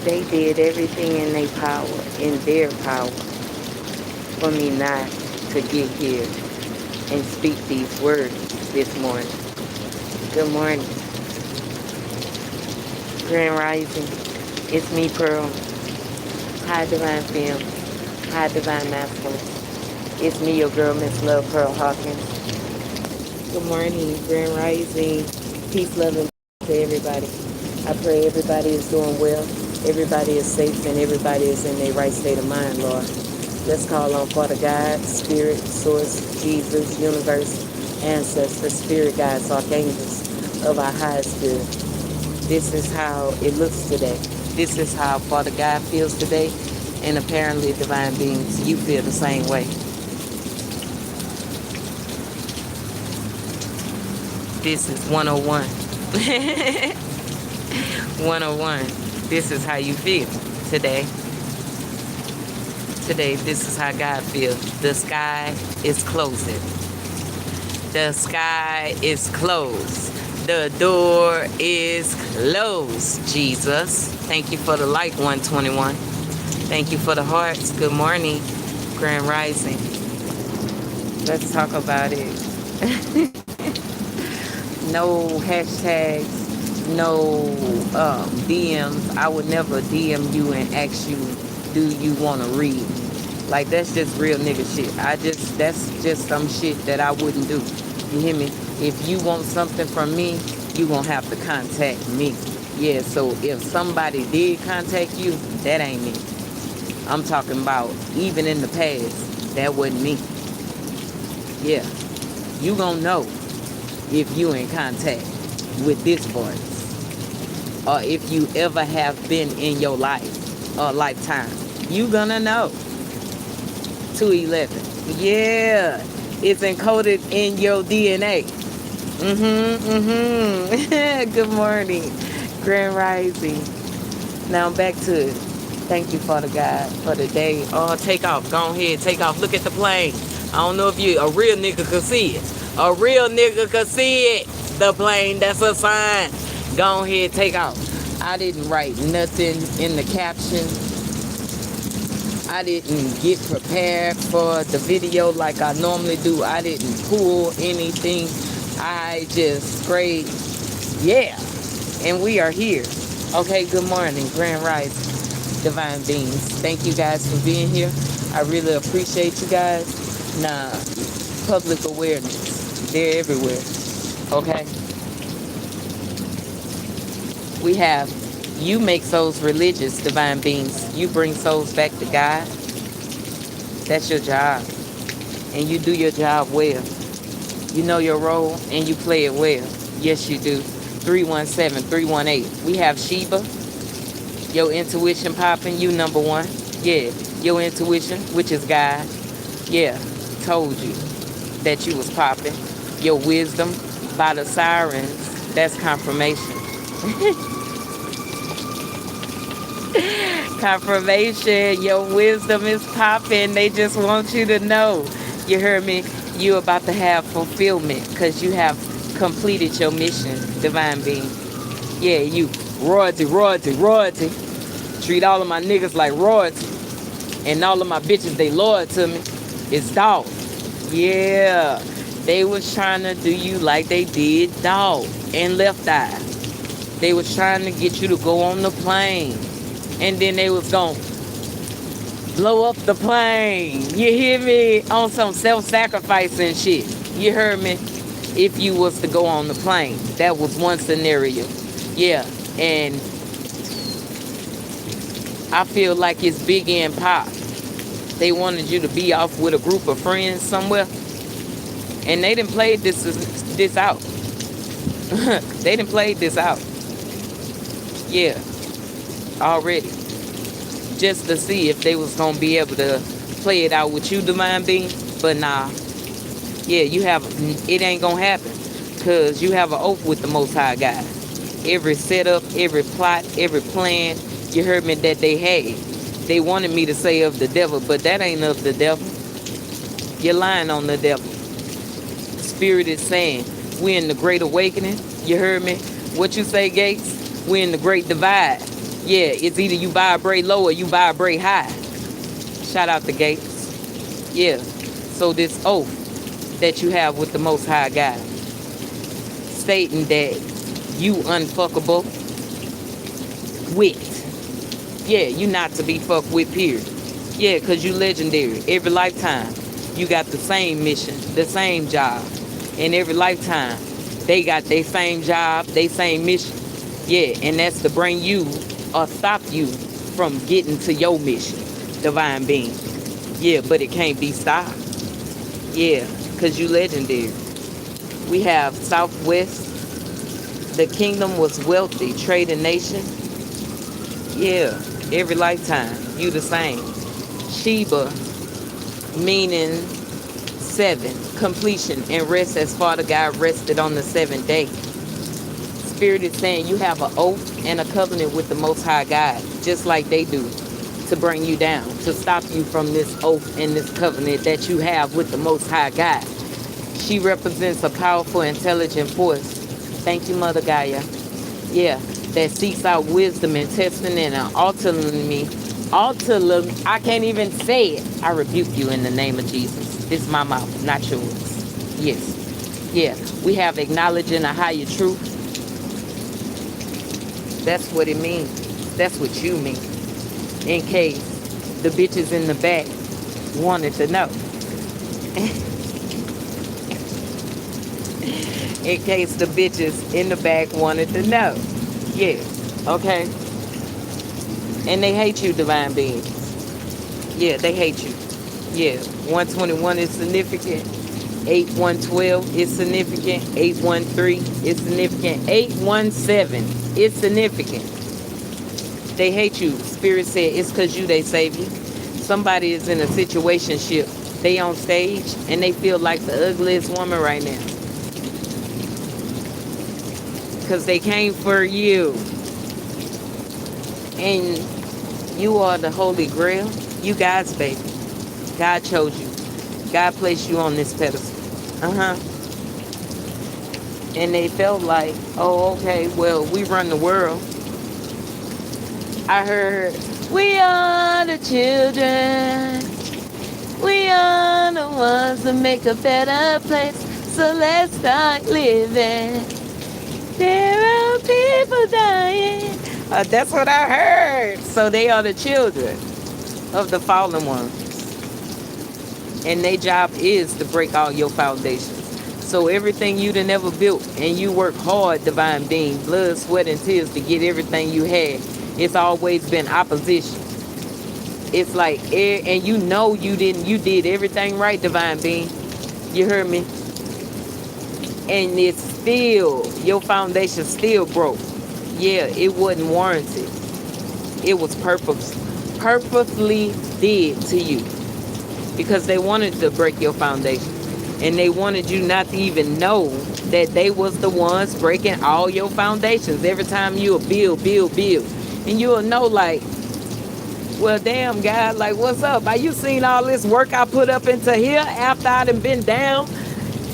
They did everything in their power, for me not to get here and speak these words this morning. Good morning, Grand Rising. It's me, Pearl. Hi, Divine Film. Hi, Divine Masculine. It's me, your girl, Miss Love Pearl Hawkins. Good morning, Grand Rising. Peace, love, and to everybody. I pray everybody is doing well, everybody is safe, and everybody is in their right state of mind, Lord. Let's call on Father God, Spirit, Source, Jesus, Universe, Ancestors, Spirit Guides, Archangels of our highest good. This is how it looks today. This is how Father God feels today, and apparently, divine beings, you feel the same way. This is 101. 101. This is how you feel today. Today, this is how God feels. The sky is closing. The sky is closed. The door is closed, Jesus. Thank you for the light, 121. Thank you for the hearts. Good morning, Grand Rising. Let's talk about it. No hashtags, no DMs. I would never DM you and ask you, do you want to read? Like, that's just real nigga shit. That's just some shit that I wouldn't do. You hear me? If you want something from me, you gonna have to contact me. Yeah, so if somebody did contact you, that ain't me. I'm talking about even in the past, that wasn't me. Yeah, you gonna know if you in contact with this voice, or if you ever have been in your life or lifetime, you gonna know. 211. Yeah, it's encoded in your DNA. Good morning, Grand Rising. Now back to it. Thank you, Father God, for the day. Oh, take off. Go ahead, take off. Look at the plane. I don't know if a real nigga could see it. A real nigga could see it. The plane, that's a sign. Go ahead, take off. I didn't write nothing in the caption. I didn't get prepared for the video like I normally do. I didn't pull anything. I just sprayed, yeah. And we are here. Okay, good morning, Grand Rising, Divine Beings. Thank you guys for being here. I really appreciate you guys. Nah, public awareness. They're everywhere. Okay? We have, you make souls religious, divine beings. You bring souls back to God. That's your job. And you do your job well. You know your role and you play it well. Yes, you do. 317, 318. We have Sheba. Your intuition popping, you number one. Yeah, your intuition, which is God. Yeah, told you that you was popping. Your wisdom by the sirens, that's confirmation. Confirmation, your wisdom is popping. They just want you to know. You heard me? You about to have fulfillment because you have completed your mission, divine being. Yeah, you royalty. Treat all of my niggas like royalty. And all of my bitches, they loyal to me. It's dog. Yeah. They was trying to do you like they did dog and Left Eye. They was trying to get you to go on the plane. And then they was going to blow up the plane. You hear me? On some self-sacrifice and shit. You heard me? If you was to go on the plane. That was one scenario. Yeah. And I feel like it's Biggie and Pop. They wanted you to be off with a group of friends somewhere. And they done played this out. They done played this out. Yeah. Already. Just to see if they was going to be able to play it out with you, divine being. But nah. Yeah, it ain't going to happen. Because you have an oath with the Most High God. Every setup, every plot, every plan, you heard me that they had. They wanted me to say of the devil, but that ain't of the devil. You're lying on the devil. Spirit is saying, we're in the great awakening. You heard me? What you say, Gates? We're in the great divide. Yeah, it's either you vibrate low or you vibrate high. Shout out to Gates. Yeah. So this oath that you have with the Most High God, stating that you unfuckable with. Yeah, you not to be fucked with, period. Yeah, because you legendary. Every lifetime, you got the same mission, the same job. And every lifetime, they got their same job, their same mission. Yeah, and that's to bring you or stop you from getting to your mission, divine being. Yeah, but it can't be stopped. Yeah, because you legendary. We have Southwest. The kingdom was wealthy, trading nation. Yeah, every lifetime, you the same. Sheba, meaning 7, completion and rest as Father God rested on the 7th day. Spirit is saying you have an oath and a covenant with the Most High God, just like they do, to bring you down, to stop you from this oath and this covenant that you have with the Most High God. She represents a powerful, intelligent force. Thank you, Mother Gaia. Yeah, that seeks out wisdom and testing and ultimately, I can't even say it. I rebuke you in the name of Jesus. This is my mouth, not yours. Yes. Yeah, we have acknowledging a higher truth. That's what it means. That's what you mean. In case the bitches in the back wanted to know. In case the bitches in the back wanted to know. Yeah, okay. And they hate you, divine beings. Yeah, they hate you. Yeah, 121 is significant. 8112 is significant. 813 is significant. 817 is significant. They hate you. Spirit said it's because you they save you. Somebody is in a situationship. They on stage and they feel like the ugliest woman right now. Because they came for you. And you are the Holy Grail. You God's baby. God chose you. God placed you on this pedestal. And they felt like, oh, okay, well, we run the world. I heard, we are the children. We are the ones that make a better place. So let's start living. There are people dying. That's what I heard. So they are the children of the fallen ones. And their job is to break all your foundations. So everything you done ever built, and you work hard, divine being, blood, sweat, and tears to get everything you had, it's always been opposition. It's like, and you know you did everything right, divine being. You heard me? And it's still, your foundation still broke. Yeah, it wasn't warranted. It was purposely did to you. Because they wanted to break your foundation. And they wanted you not to even know that they was the ones breaking all your foundations. Every time you'll build. And you'll know like, well, damn, God, like, what's up? Are you seen all this work I put up into here after I done been down?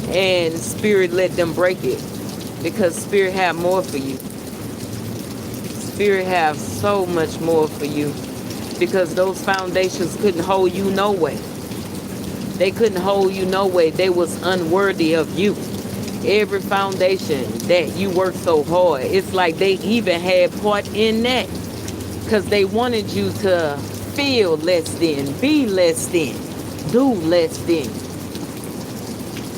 And Spirit let them break it. Because Spirit have more for you. Spirit have so much more for you. Because those foundations couldn't hold you no way. They couldn't hold you no way. They was unworthy of you. Every foundation that you worked so hard, it's like they even had part in that. Because they wanted you to feel less than, be less than, do less than.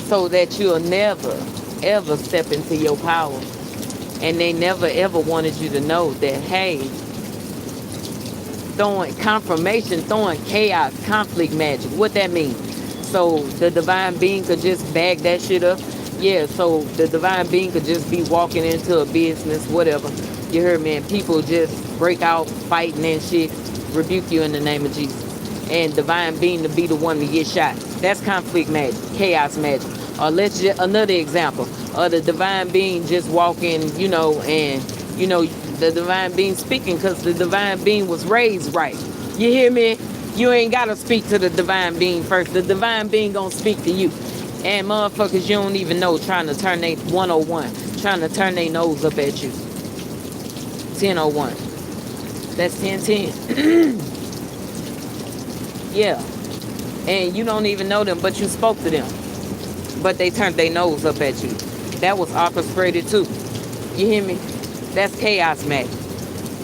So that you'll never, ever step into your power. And they never, ever wanted you to know that, hey, throwing confirmation, throwing chaos, conflict magic. What that means? So the divine being could just bag that shit up. Yeah, so the divine being could just be walking into a business, whatever. You heard me? And people just break out fighting and shit. Rebuke you in the name of Jesus. And divine being to be the one to get shot. That's conflict magic, chaos magic. Or let's just, another example. Or the divine being just walking, and, the divine being speaking because the divine being was raised right. You hear me? You ain't got to speak to the divine being first. The divine being going to speak to you. And motherfuckers you don't even know trying to turn they 101. Trying to turn their nose up at you. 1001. That's 1010. Yeah. And you don't even know them, but you spoke to them. But they turned their nose up at you. That was orchestrated too. You hear me? That's chaos magic.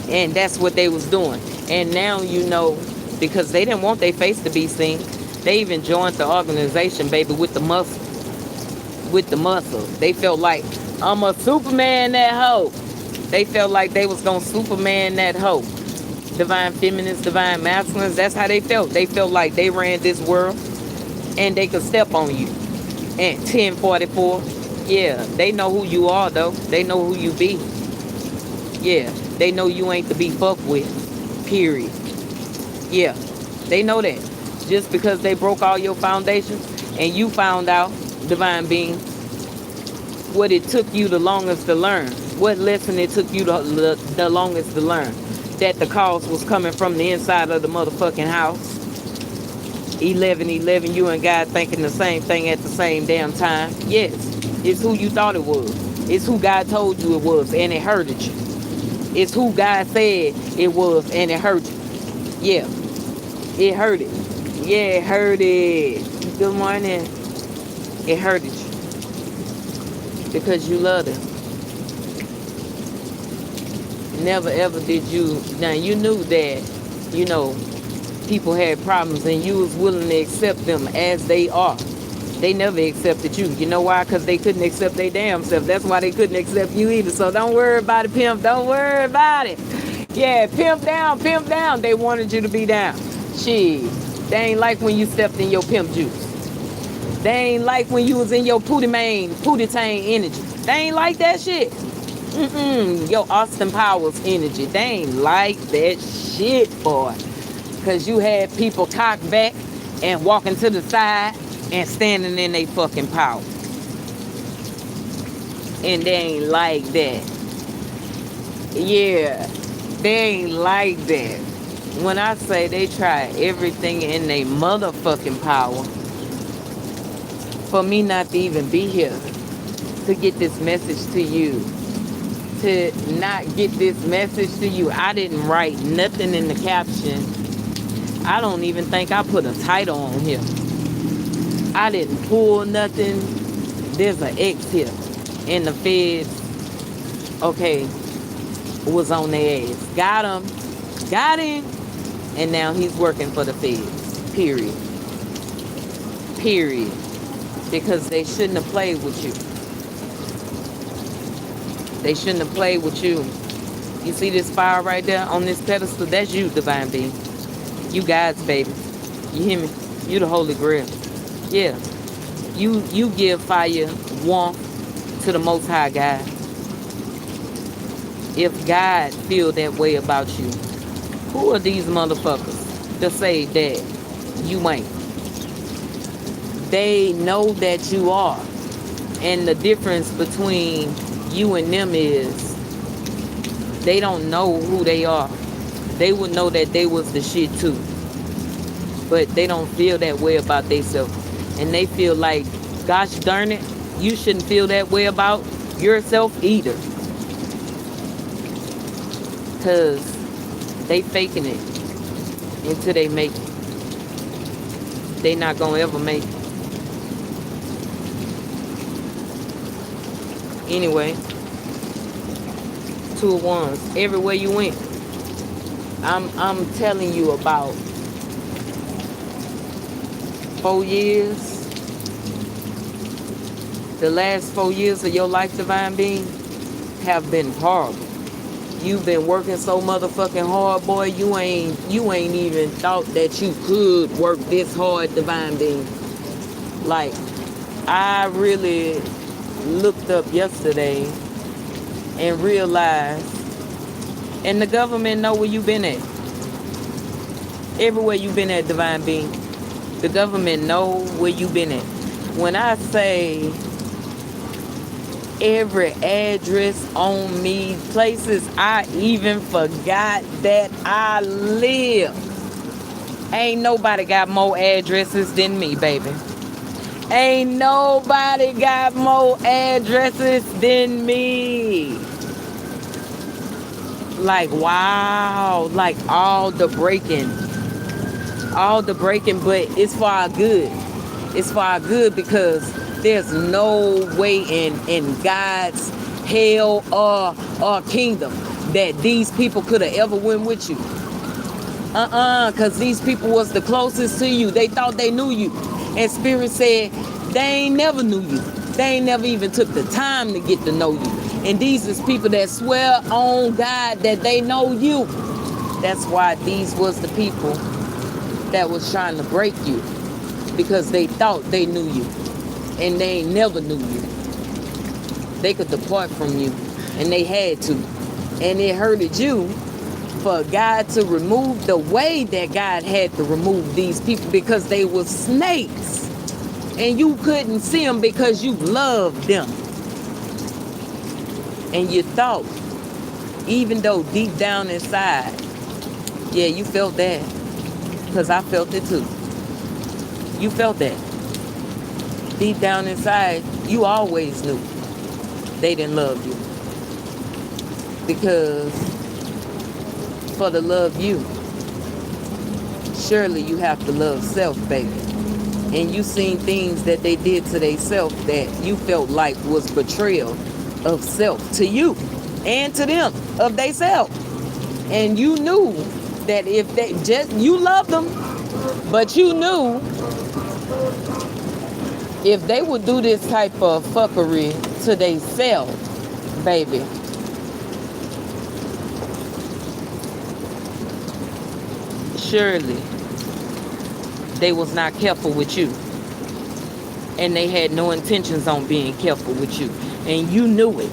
And that's what they was doing. And now you know, because they didn't want their face to be seen. They even joined the organization, baby, with the muscle. With the muscle. They felt like, I'm a Superman that hoe. They felt like they was gonna Superman that hoe. Divine feminists, divine masculines, that's how they felt. They felt like they ran this world and they could step on you. And 1044, yeah, they know who you are though. They know who you be. Yeah, they know you ain't to be fucked with. Period. Yeah, they know that. Just because they broke all your foundations and you found out, divine being, what it took you the longest to learn. What lesson it took you the longest to learn. That the cause was coming from the inside of the motherfucking house. 1111, you and God thinking the same thing at the same damn time. Yes, it's who you thought it was. It's who God told you it was, and it hurted you. It's who God said it was, and it hurt you. Yeah, it hurted. Yeah, it hurted. Good morning. It hurted you. Because you loved him. Never ever did you. Now you knew that, you know, people had problems and you was willing to accept them as they are. They never accepted you. You know why? Because they couldn't accept their damn self. That's why they couldn't accept you either. So don't worry about it, pimp. Don't worry about it. Yeah, pimp down, pimp down. They wanted you to be down. Shit. They ain't like when you stepped in your pimp juice. They ain't like when you was in your pootie tang energy. They ain't like that shit. Your Austin Powers energy. They ain't like that shit, boy. Because you had people cocked back and walking to the side and standing in their fucking power. And they ain't like that. Yeah, they ain't like that. When I say they try everything in their motherfucking power for me not to even be here to get this message to you. To not get this message to you. I didn't write nothing in the caption. I don't even think I put a title on here. I didn't pull nothing. There's an X here. And the feds, okay, was on their ass. Got him. Got him. And now he's working for the feds. Period. Period. Because they shouldn't have played with you. They shouldn't have played with you. You see this fire right there on this pedestal? That's you, divine being. You God's baby. You hear me? You the Holy Grail. Yeah. You give fire warmth to the Most High God. If God feel that way about you, who are these motherfuckers to say that you ain't? They know that you are. And the difference between you and them is they don't know who they are. They would know that they was the shit too. But they don't feel that way about themselves. And they feel like, gosh darn it, you shouldn't feel that way about yourself either. Because they faking it until they make it. They not going to ever make it. Anyway, 2 of Wands. Everywhere you went. I'm telling you about 4 years. The last 4 years of your life, divine being, have been horrible. You've been working so motherfucking hard, boy. You ain't even thought that you could work this hard, divine being. Like, I really looked up yesterday and realized, and the government know where you been at. Everywhere you been at, divine being. The government know where you been at. When I say every address on me, places I even forgot that I live. Ain't nobody got more addresses than me, baby. Ain't nobody got more addresses than me. Like, wow. Like, all the breaking, but it's for our good. It's for our good, because there's no way in God's hell or kingdom that these people could have ever went with you. Because these people was the closest to you. They thought they knew you. And Spirit said they ain't never knew you. They ain't never even took the time to get to know you. And these is people that swear on God that they know you. That's why these was the people that was trying to break you, because they thought they knew you, and they ain't never knew you. They could depart from you, and they had to. And it hurted you for God to remove the way that God had to remove these people, because they were snakes. And you couldn't see them because you loved them. And you thought, even though deep down inside, yeah, you felt that. Because I felt it too. You felt that. Deep down inside, you always knew they didn't love you. Because for to love you, surely you have to love self, baby. And you seen things that they did to themselves that you felt like was betrayal of self to you and to them, of they self. And you knew that if they just, you loved them, but you knew if they would do this type of fuckery to they self, baby, surely they was not careful with you. And they had no intentions on being careful with you. And you knew it.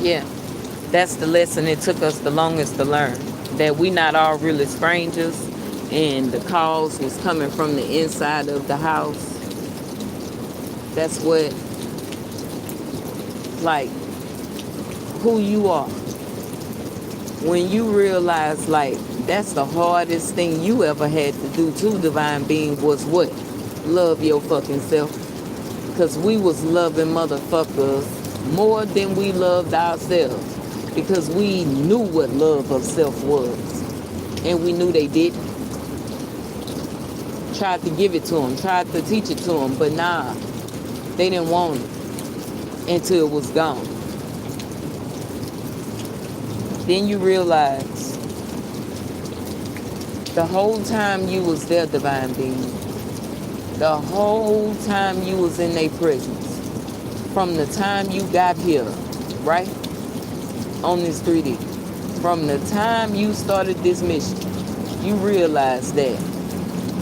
Yeah. That's the lesson it took us the longest to learn. That we not all really strangers. And the calls was coming from the inside of the house. That's what, like, who you are. When you realize, like, that's the hardest thing you ever had to do to divine being was what? Love your fucking self. Because we was loving motherfuckers more than we loved ourselves. Because we knew what love of self was. And we knew they didn't. Tried to give it to them. Tried to teach it to them. But nah. They didn't want it. Until it was gone. Then you realize the whole time you was there, divine being, the whole time you was in their presence, from the time you got here, right, on this 3D, from the time you started this mission, you realize that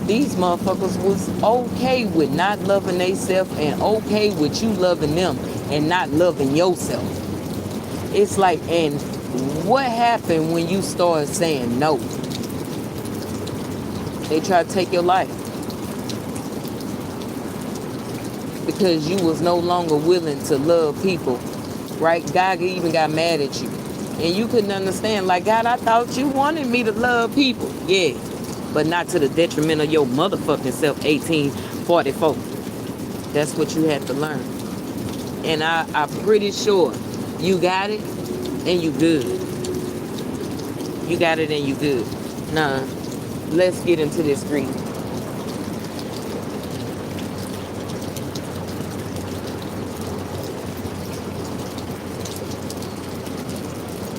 these motherfuckers was okay with not loving themselves and okay with you loving them and not loving yourself. It's like, and what happened when you started saying no? They tried to take your life. Because you was no longer willing to love people. Right? God even got mad at you. And you couldn't understand. Like, God, I thought you wanted me to love people. Yeah. But not to the detriment of your motherfucking self, 1844. That's what you had to learn. And I'm pretty sure you got it. And you good. You got it and you good. Nah. Let's get into this reading.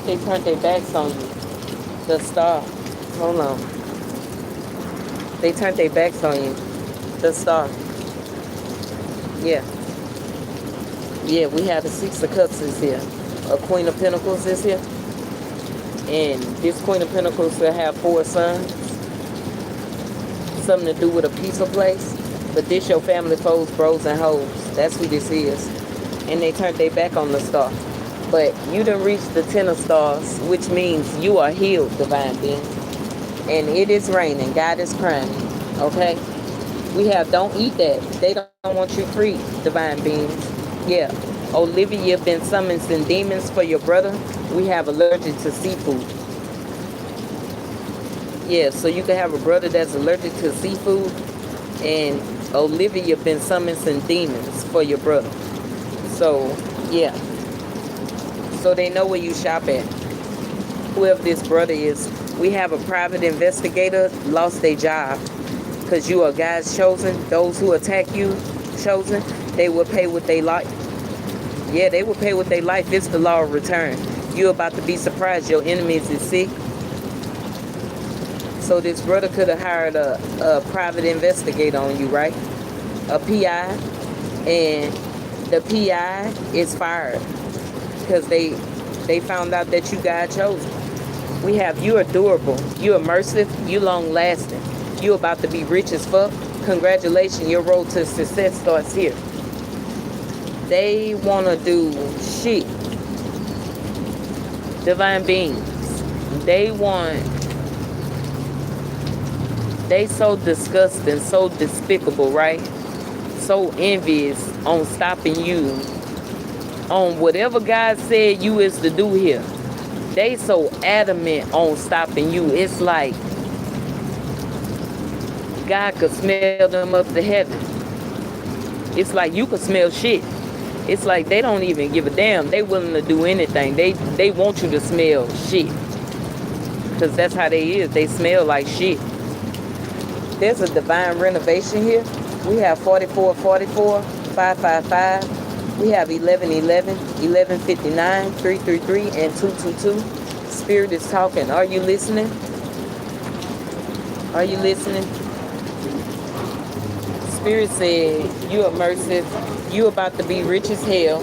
They turned their backs on you. The star. Hold on. They turned their backs on you. The star. Yeah. Yeah, we have the Six of Cups is here. A Queen of Pentacles is here. And this Queen of Pentacles will have 4 sons. Something to do with a peaceful place. But this your family, foes, bros, and hoes. That's who this is. And they turned their back on the star. But you done reached the 10 of stars, which means you are healed, divine being. And it is raining. God is crying. Okay? We have don't eat that. They don't want you free, divine beings. Yeah. Olivia, you've been summoned in demons for your brother. We have allergic to seafood. Yeah, so you can have a brother that's allergic to seafood. And Olivia, you've been summoned in demons for your brother. So Yeah. So they know where you shop at. Whoever this brother is, we have a private investigator lost their job because you are guys chosen. Those who attack you, chosen, they will pay with their life. Yeah, they will pay with their life. It's the law of return. You're about to be surprised your enemies is sick. So this brother could have hired a private investigator on you, right? A PI, and the PI is fired because they found out that you got chosen. We have you are durable, you immersive, you long lasting, you about to be rich as fuck. Congratulations, your road to success starts here. They wanna do shit. Divine beings. They so disgusting, so despicable, right? So envious on stopping you on whatever God said you is to do here. They so adamant on stopping you. It's like God could smell them up to heaven. It's like you could smell shit. It's like they don't even give a damn. They willing to do anything. They want you to smell shit. Because that's how they is. They smell like shit. There's a divine renovation here. We have 4444, 555. We have 1111, 1159, 333, and 222. Spirit is talking. Are you listening? Are you listening? Spirit said, you immersive. You about to be rich as hell.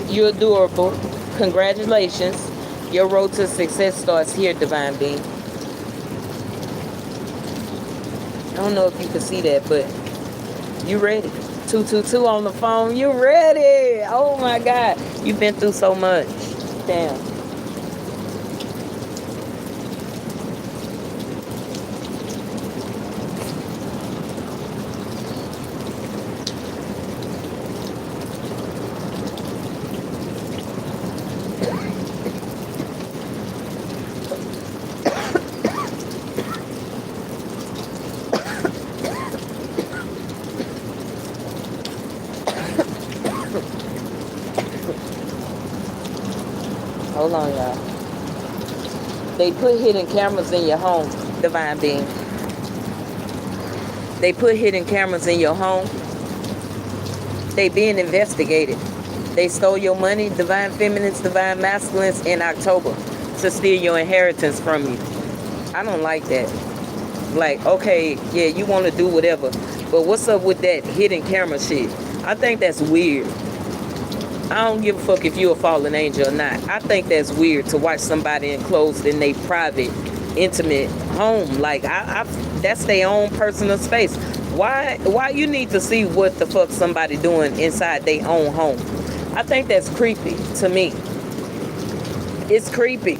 You're adorable. Congratulations. Your road to success starts here, divine being. I don't know if you can see that, but you ready. 222 on the phone. You ready. Oh my God. You've been through so much. Damn. Hold on, y'all. They put hidden cameras in your home, divine being. They put hidden cameras in your home. They being investigated. They stole your money, divine feminines, divine masculines, in October to steal your inheritance from you. I don't like that. Like, okay, yeah, you want to do whatever, but what's up with that hidden camera shit? I think that's weird. I don't give a fuck if you're a fallen angel or not. I think that's weird to watch somebody enclosed in their private, intimate home. Like, that's their own personal space. Why you need to see what the fuck somebody doing inside their own home? I think that's creepy to me. It's creepy.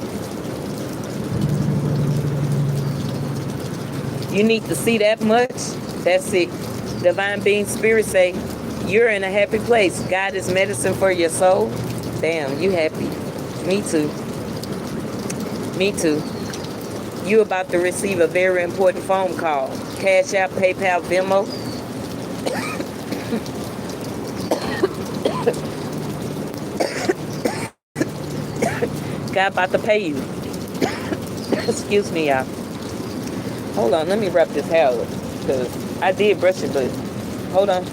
You need to see that much? That's it. Divine being spirit say, you're in a happy place. God is medicine for your soul. Damn, you happy. Me too. Me too. You about to receive a very important phone call. Cash App, PayPal, Venmo. God about to pay you. Excuse me, y'all. Hold on, let me wrap this hair up. Because I did brush it, but hold on.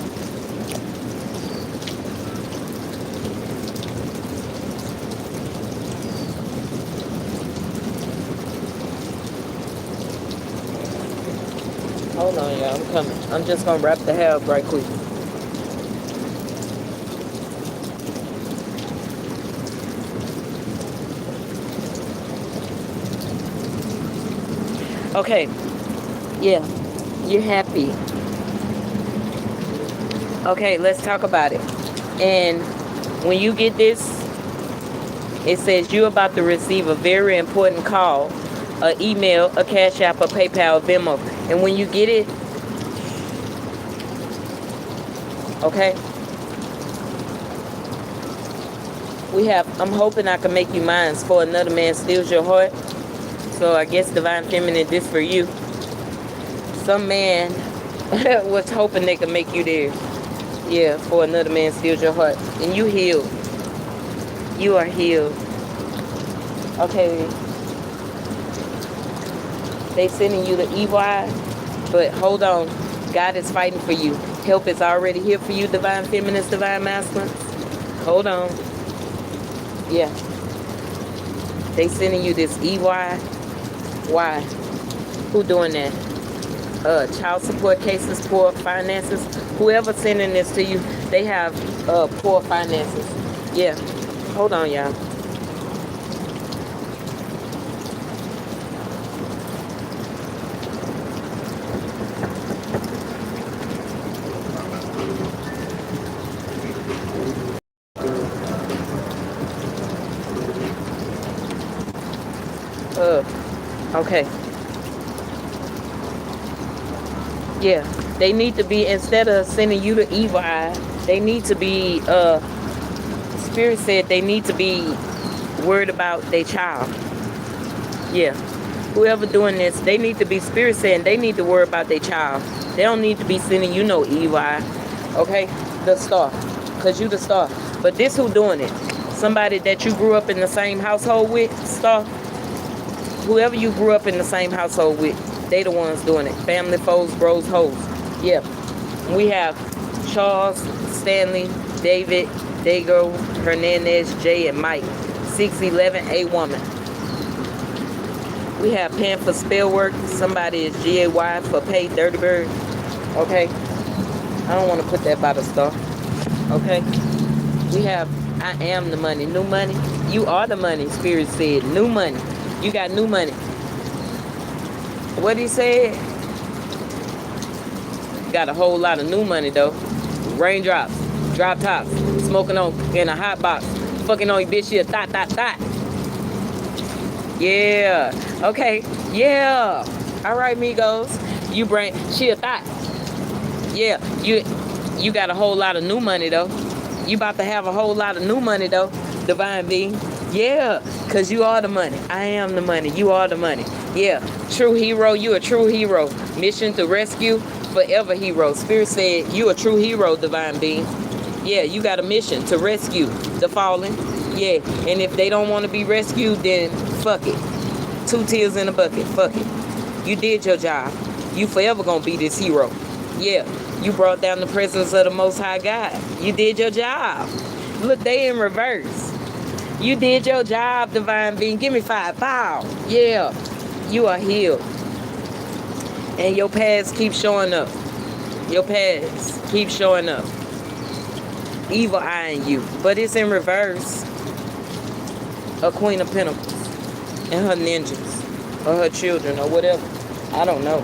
Hold on, y'all. I'm coming. I'm just going to wrap the hair up right quick. Okay. Yeah. You're happy. Okay, let's talk about it. And when you get this, it says you're about to receive a very important call, an email, a Cash App, a PayPal, a Venmo. And when you get it, okay, I'm hoping I can make you mine for another man steals your heart. So I guess divine feminine, this for you. Some man was hoping they could make you there. Yeah, for another man steals your heart. And you healed. You are healed. Okay. They sending you the evil eye. But hold on. God is fighting for you. Help is already here for you, divine feminists, divine masculines. Hold on. Yeah. They sending you this evil eye. Why? Who doing that? Child support cases, poor finances. Whoever sending this to you, they have poor finances. Yeah. Hold on, y'all. Okay. Yeah, they need to be, instead of sending you the evil eye, they need to be, Spirit said they need to be worried about their child. Yeah. Whoever doing this, they need to be, Spirit saying they need to worry about their child. They don't need to be sending you no evil eye. Okay? The star. Because you the star. But this who doing it? Somebody that you grew up in the same household with, star? Whoever you grew up in the same household with, they the ones doing it. Family, foes, bros, hoes. Yeah. We have Charles, Stanley, David, Dago, Hernandez, Jay, and Mike. 6'11", a woman. We have Pan for spell work. Somebody is GAY for pay, Dirty Bird. Okay. I don't want to put that by the star. Okay. We have I am the money. New money. You are the money, Spirit said. New money. You got new money. What he said? Got a whole lot of new money though. Raindrops, drop tops, smoking on in a hot box, fucking on your bitch, she a thot. Yeah. Okay. Yeah. All right, Migos. You bring she a thot. Yeah. You got a whole lot of new money though. You about to have a whole lot of new money though, divine being. Yeah, because you are the money. I am the money. You are the money. Yeah. True hero. You a true hero. Mission to rescue. Forever hero. Spirit said you a true hero, divine being. Yeah, you got a mission to rescue the fallen. Yeah. And if they don't want to be rescued, then fuck it. 2 tears in a bucket. Fuck it. You did your job. You forever gonna be this hero. Yeah. You brought down the presence of the Most High God. You did your job. Look, they in reverse. You did your job, divine being. Give me 5. Pow. Yeah. You are healed. And your past keeps showing up. Your past keeps showing up. Evil eyeing you. But it's in reverse. A Queen of Pentacles. And her ninjas. Or her children. Or whatever. I don't know.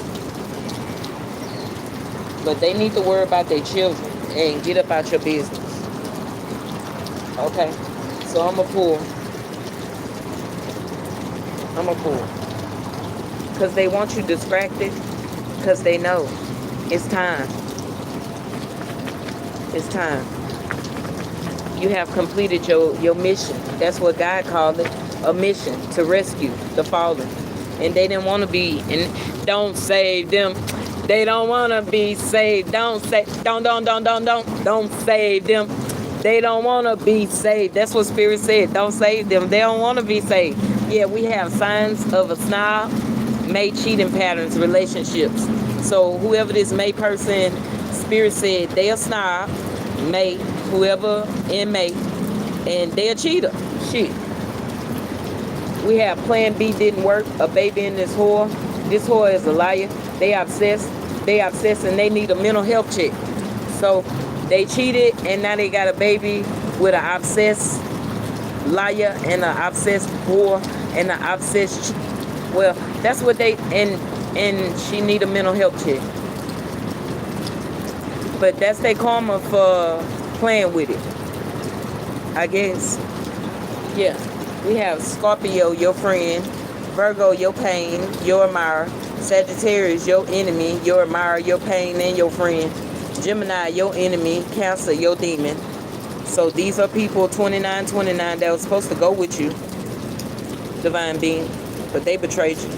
But they need to worry about their children. And get up out your business. Okay. So I'm going to pull. Because they want you distracted. Because they know it's time. It's time. You have completed your mission. That's what God called it. A mission to rescue the fallen. And they didn't want to be. And don't save them. They don't want to be saved. Don't save them. They don't want to be saved. That's what Spirit said. Don't save them. They don't want to be saved. Yeah, we have signs of a snob, May cheating patterns, relationships. So whoever this May person, Spirit said, they a snob, May, whoever in May, and they a cheater. Shit. We have plan B didn't work, a baby in this whore. This whore is a liar. They obsessed and they need a mental health check. So they cheated and now they got a baby with an obsessed liar and an obsessed whore and an obsessed well, that's what they and she need a mental health check. But that's their karma for playing with it, I guess. Yeah. We have Scorpio, your friend, Virgo, your pain, your admirer, Sagittarius, your enemy, your admirer, your pain, and your friend, Gemini, your enemy, Cancer, your demon. So these are people 29 that was supposed to go with you, divine being, but they betrayed you.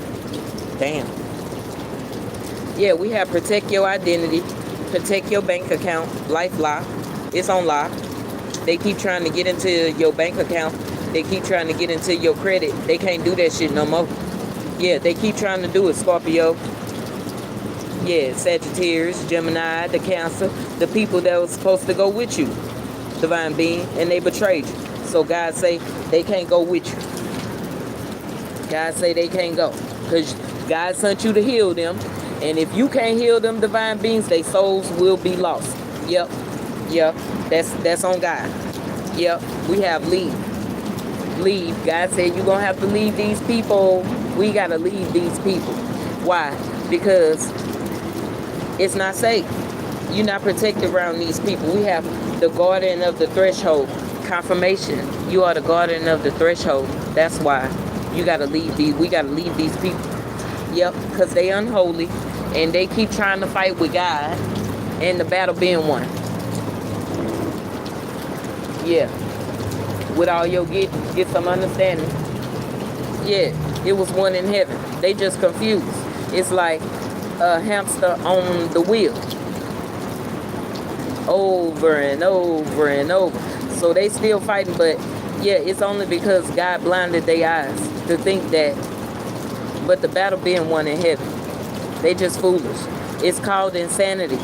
Damn. Yeah, we have protect your identity, protect your bank account, life lock, It's on lock. They keep trying to get into your bank account. They keep trying to get into your credit. They can't do that shit no more. Yeah, they keep trying to do it, Scorpio. Yeah, Sagittarius, Gemini, the Cancer, the people that was supposed to go with you, divine being, and they betrayed you. So God say they can't go with you. God say they can't go. Because God sent you to heal them. And if you can't heal them, divine beings, their souls will be lost. Yep. That's on God. Yep. We have leave. God said you're going to have to leave these people. We got to leave these people. Why? Because it's not safe. You're not protected around these people. We have the guardian of the threshold. Confirmation. You are the guardian of the threshold. That's why you got to leave these. We got to leave these people. Yep. Because they unholy. And they keep trying to fight with God. And the battle being won. Yeah. With all your get some understanding. Yeah, it was one in heaven. They just confused. It's like a hamster on the wheel. Over and over and over. So they still fighting, but yeah, it's only because God blinded their eyes to think that. But the battle being won in heaven. They just foolish. It's called insanity.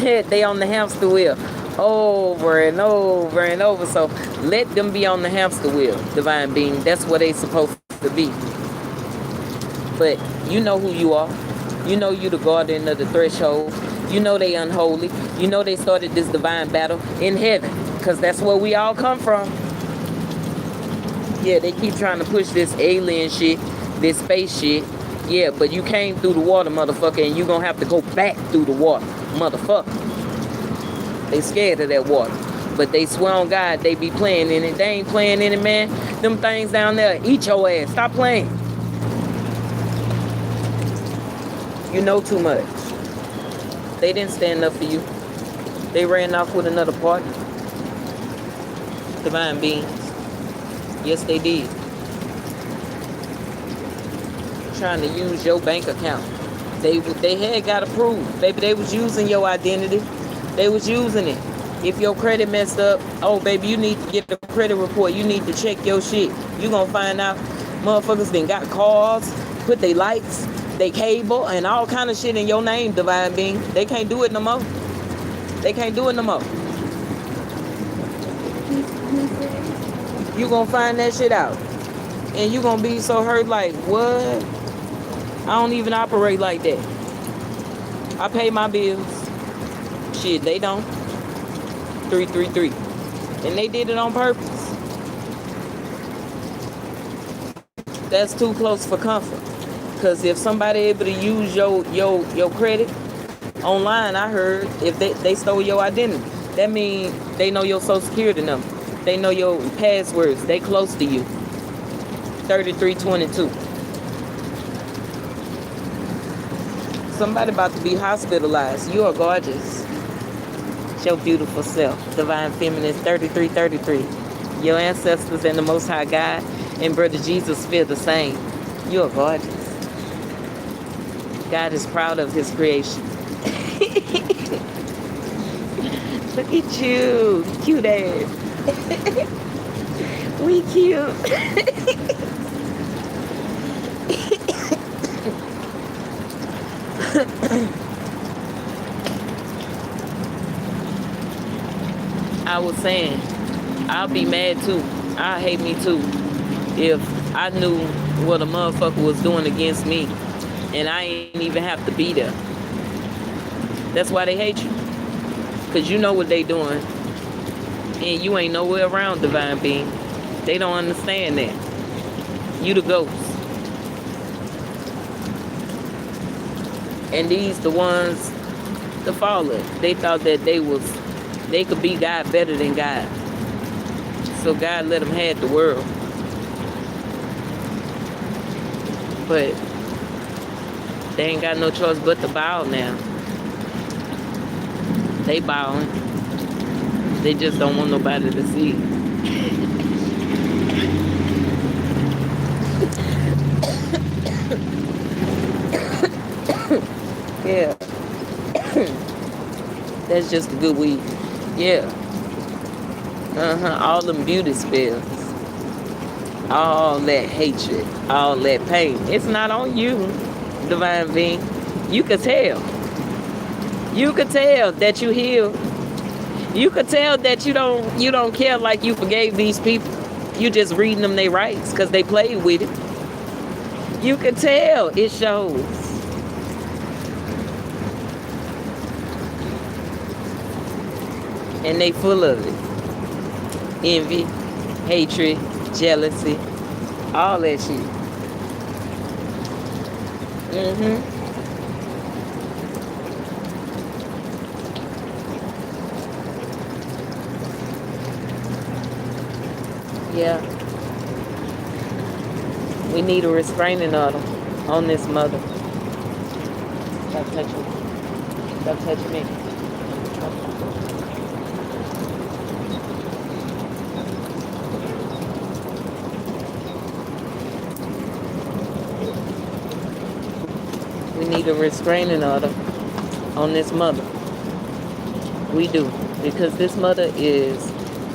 They on the hamster wheel. Over and over and over. So let them be on the hamster wheel, divine being. That's what they supposed to be. But you know who you are. You know you the guardian of the threshold. You know they unholy. You know they started this divine battle in heaven. Because that's where we all come from. Yeah, they keep trying to push this alien shit, this space shit. Yeah, but you came through the water, motherfucker, and you gonna have to go back through the water, motherfucker. They scared of that water. But they swear on God they be playing in it. They ain't playing in it, man. Them things down there, eat your ass. Stop playing. You know too much. They didn't stand up for you. They ran off with another partner. Divine beings. Yes, they did. Trying to use your bank account. They had got approved. Baby, they was using your identity. They was using it. If your credit messed up, oh, baby, you need to get the credit report. You need to check your shit. You gonna find out motherfuckers then got cars, put their lights, they cable, and all kind of shit in your name, divine being. They can't do it no more. They can't do it no more. You gonna find that shit out. And you gonna be so hurt like, what? I don't even operate like that. I pay my bills. Shit, they don't. 333. And they did it on purpose. That's too close for comfort. Because if somebody able to use your credit online, I heard if they stole your identity, that means they know your social security number. They know your passwords. They close to you. 3322. Somebody about to be hospitalized. You are gorgeous. Your beautiful self. Divine Feminine 3333. Your ancestors and the Most High God and Brother Jesus feel the same. You are gorgeous. God is proud of his creation. Look at you. Cute ass. We cute. I was saying, I'll be mad too. I'll hate me too if I knew what a motherfucker was doing against me and I ain't even have to be there. That's why they hate you. Because you know what they doing and you ain't nowhere around, divine being. They don't understand that. You the ghost. And these the ones, the fallen. They thought that they could be God better than God. So God let them have the world. But they ain't got no choice but to bow now. They bowing. They just don't want nobody to see. Yeah. That's just a good weed. Yeah. All them beauty spells, all that hatred, all that pain. It's not on you, divine being. You could tell. You could tell that you healed. You could tell that you don't care, like you forgave these people. You just reading them their rights because they played with it. You could tell. It shows. And they full of it. Envy, hatred, jealousy, all that shit. Yeah. We need a restraining order on this mother. Stop touching me. Stop touching me. We need a restraining order on this mother. We do. Because this mother is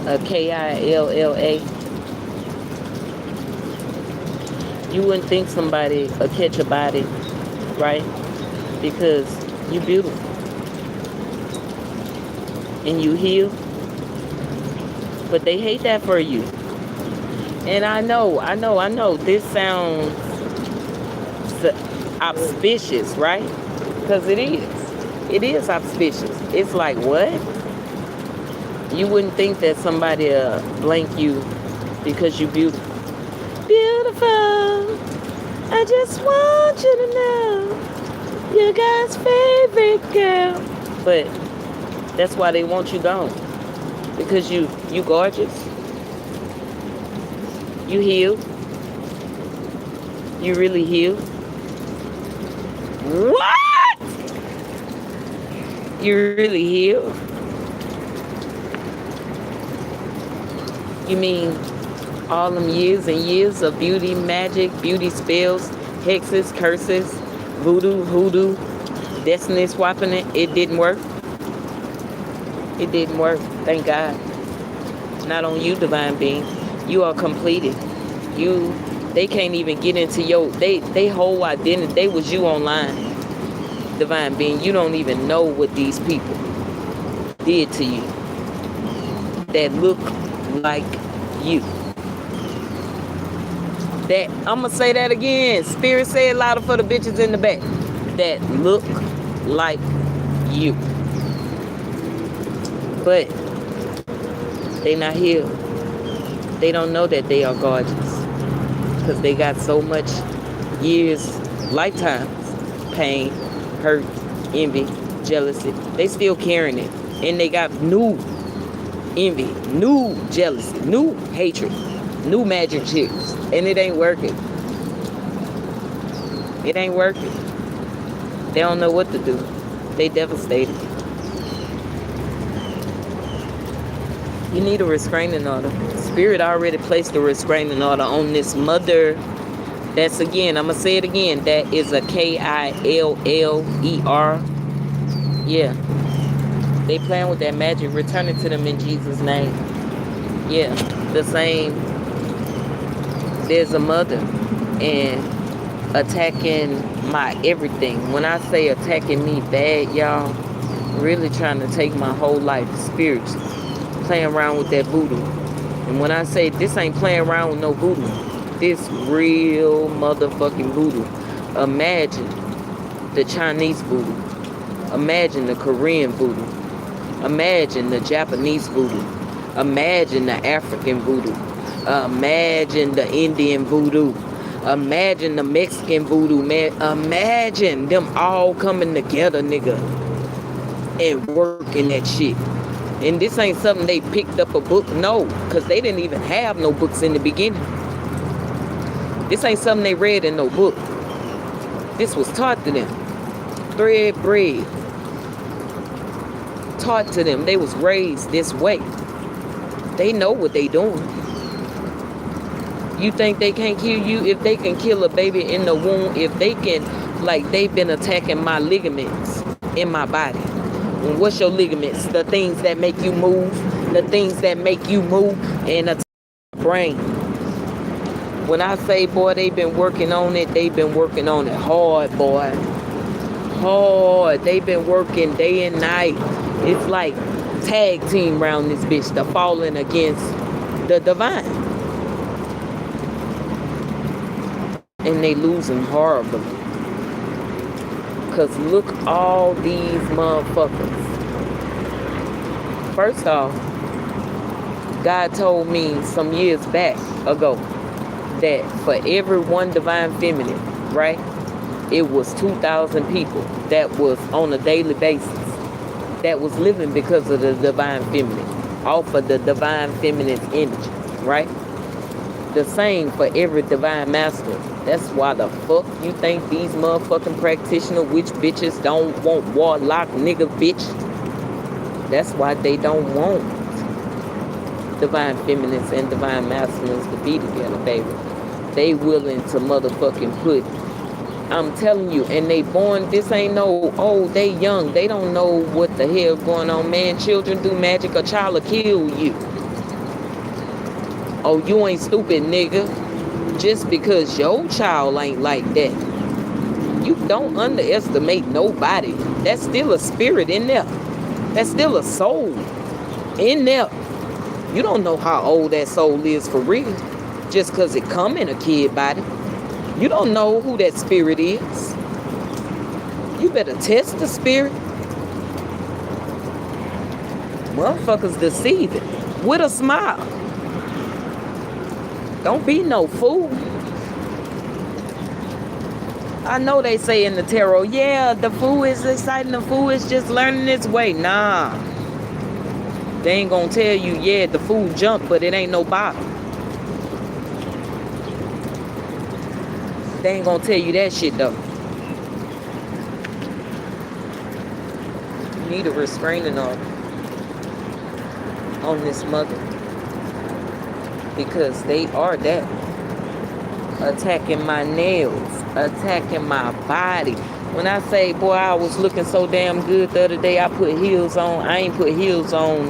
a KILLA. You wouldn't think somebody would catch a body, right? Because you beautiful. And you heal. But they hate that for you. And I know. This sounds auspicious, right? Because it is. It is auspicious. It's like, what? You wouldn't think that somebody blank you because you beautiful. Beautiful. I just want you to know you're God's favorite girl. But that's why they want you gone. Because you gorgeous. You healed. You really healed. What? You really healed? You mean all them years and years of beauty magic, beauty spells, hexes, curses, voodoo, hoodoo, destiny swapping it didn't work? It didn't work. Thank God. Not on you, divine being. You are completed. They can't even get into they whole identity. They was you online, divine being. You don't even know what these people did to you that look like you. That I'm gonna say that again. Spirit, say it louder for the bitches in the back. That look like you. But they not healed. They don't know that they are gorgeous. Because they got so much years, lifetimes, pain, hurt, envy, jealousy. They still carrying it. And they got new envy, new jealousy, new hatred, new magic chicks. And it ain't working. It ain't working. They don't know what to do. They devastated. You need a restraining order. Spirit already placed a restraining order on this mother. That's, again, I'm going to say it again. That is a KILLER. Yeah. They playing with that magic. Return it to them in Jesus' name. Yeah. The same. There's a mother. And attacking my everything. When I say attacking me bad, y'all, really trying to take my whole life spiritually. Playing around with that voodoo. And when I say this ain't playing around with no voodoo, this real motherfucking voodoo. Imagine the Chinese voodoo. Imagine the Korean voodoo. Imagine the Japanese voodoo. Imagine the African voodoo. Imagine the Indian voodoo. Imagine the Mexican voodoo, man. Imagine them all coming together, nigga, and working that shit. And this ain't something they picked up a book. No, because they didn't even have no books in the beginning. This ain't something they read in no book. This was taught to them. Thread bread. Taught to them. They was raised this way. They know what they doing. You think they can't kill you? If they can kill a baby in the womb, if they can, like, they've been attacking my ligaments in my body. And what's your ligaments? The things that make you move, The things that make you move and attack your brain. When I say, boy, they've been working on it, they've been working on it hard, boy. Hard. They've been working day and night. It's like tag team around this bitch. The falling against the divine. And they losing horribly. Because look all these motherfuckers. First off, God told me some years back ago that for every one divine feminine, right, it was 2,000 people that was on a daily basis that was living because of the divine feminine, off of the divine feminine's energy, right? The same for every divine master. That's why the fuck you think these motherfucking practitioner witch bitches don't want warlock nigga bitch? That's why they don't want divine feminines and divine masculines to be together, baby. They willing to motherfucking put, I'm telling you, and they born, this ain't no, oh, they young, they don't know what the hell going on, man. Children do magic, a child will kill you. Oh, you ain't stupid, nigga. Just because your child ain't like that. You don't underestimate nobody. That's still a spirit in there. That's still a soul in there. You don't know how old that soul is for real. Just because it come in a kid body. You don't know who that spirit is. You better test the spirit. Motherfuckers deceiving with a smile. Don't be no fool. I know they say in the tarot, yeah, the fool is exciting, the fool is just learning its way. Nah. They ain't gonna tell you, yeah, the fool jumped, but it ain't no bottom. They ain't gonna tell you that shit though. You need a restraining order on this mother. Because they are that. Attacking my nails. Attacking my body. When I say, boy, I was looking so damn good the other day, I put heels on. I ain't put heels on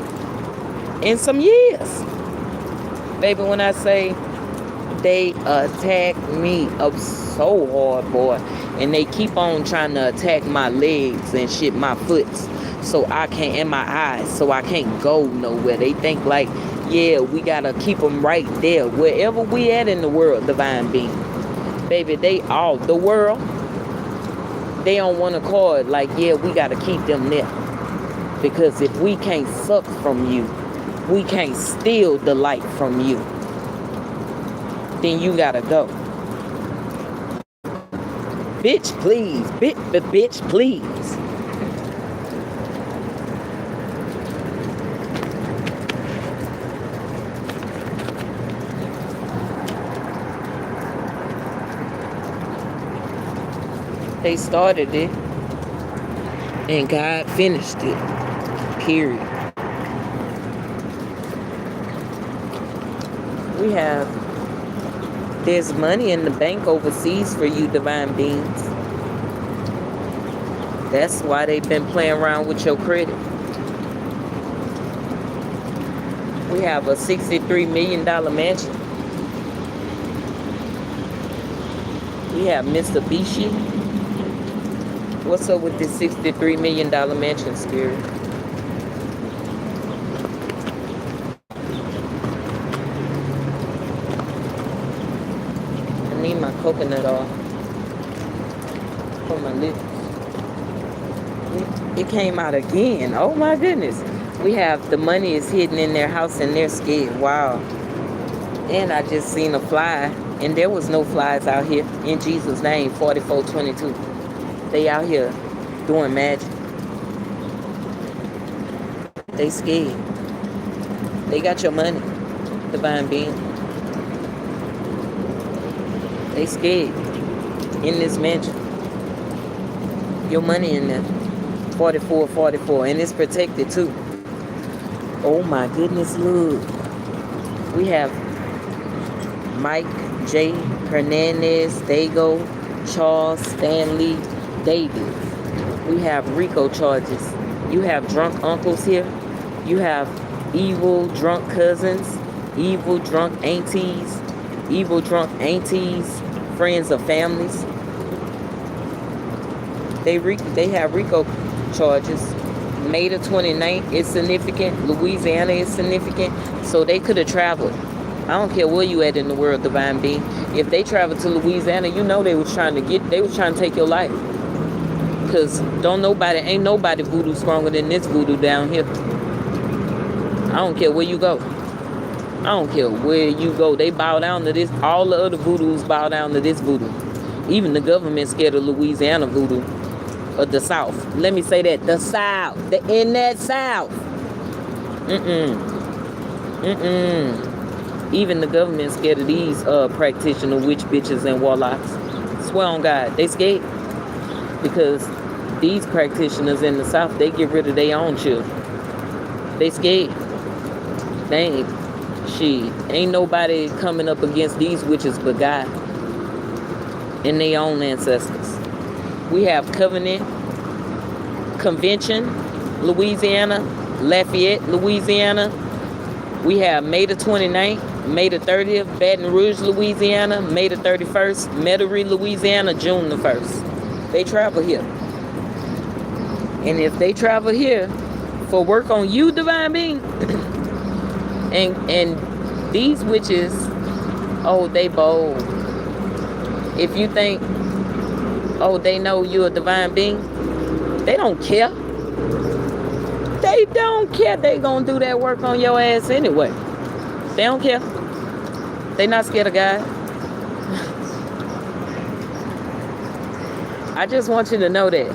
in some years. Baby, when I say they attack me up so hard, boy. And they keep on trying to attack my legs and shit, my foots. So I can't, and my eyes. So I can't go nowhere. They think like, yeah, we gotta keep them right there. Wherever we at in the world, divine being. Baby, they all, the world, they don't want to call it like, yeah, we gotta keep them there. Because if we can't suck from you, we can't steal the light from you, then you gotta go. Bitch, please. Bitch, please. They started it, and God finished it. Period. There's money in the bank overseas for you, divine beings. That's why they've been playing around with your credit. We have a $63 million mansion. We have Mitsubishi. What's up with this $63 million mansion, spirit? I need my coconut oil for my lips. It came out again. Oh my goodness. We have the money is hidden in their house and they're scared. Wow. And I just seen a fly, and there was no flies out here. In Jesus' name, 4422. They out here doing magic. They scared. They got your money, divine being. They scared. In this mansion. Your money in there. 4444. And it's protected too. Oh my goodness, look. We have Mike J. Hernandez, Dago, Charles Stanley Davis. We have RICO charges. You have drunk uncles here. You have evil drunk cousins, evil drunk aunties, friends of families. They have RICO charges. May the 29th is significant. Louisiana is significant. So they could have traveled. I don't care where you at in the world, divine being. If they traveled to Louisiana, you know they was trying to take your life. Cause ain't nobody voodoo stronger than this voodoo down here. I don't care where you go. I don't care where you go. They bow down to this. All the other voodoos bow down to this voodoo. Even the government scared of Louisiana voodoo. Or the South. Let me say that. The South. In that South. Even the government scared of these practitioner witch bitches and warlocks. Swear on God. They scared. Because these practitioners in the South, they get rid of their own children. They scared. They ain't nobody coming up against these witches but God and their own ancestors. We have Convention, Louisiana, Lafayette, Louisiana. We have May the 29th, May the 30th, Baton Rouge, Louisiana, May the 31st, Metairie, Louisiana, June the 1st. They travel here. And if they travel here for work on you, divine being, and these witches, oh, they bold. If you think, oh, they know you're a divine being, they don't care. They don't care. They gonna do that work on your ass anyway. They don't care. They not scared of God. I just want you to know that.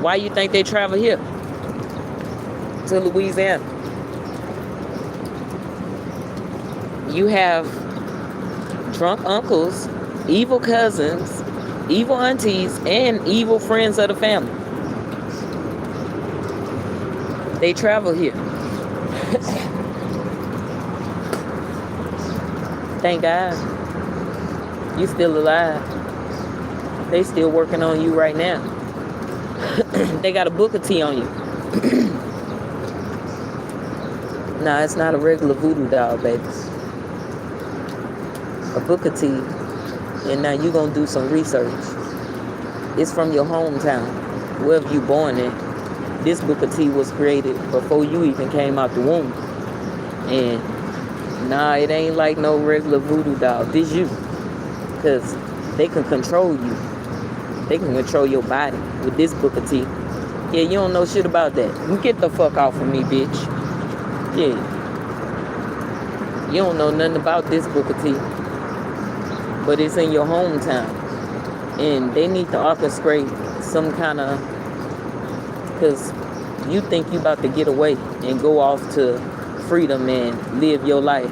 Why you think they travel here to Louisiana? You have drunk uncles, evil cousins, evil aunties, and evil friends of the family. They travel here. Thank God. You still alive. They still working on you right now. They got a Booker T on you. Nah, it's not a regular voodoo doll, baby. A Booker T. And now you gonna do some research. It's from your hometown, wherever you born in. This Booker T was created before you even came out the womb. And nah, it ain't like no regular voodoo doll. This you. Because they can control you. They can control your body with this Booker T. Yeah, you don't know shit about that. You get the fuck off of me, bitch. Yeah. You don't know nothing about this Booker T. But it's in your hometown. And they need to orchestrate some kind of... Because you think you about to get away and go off to freedom and live your life.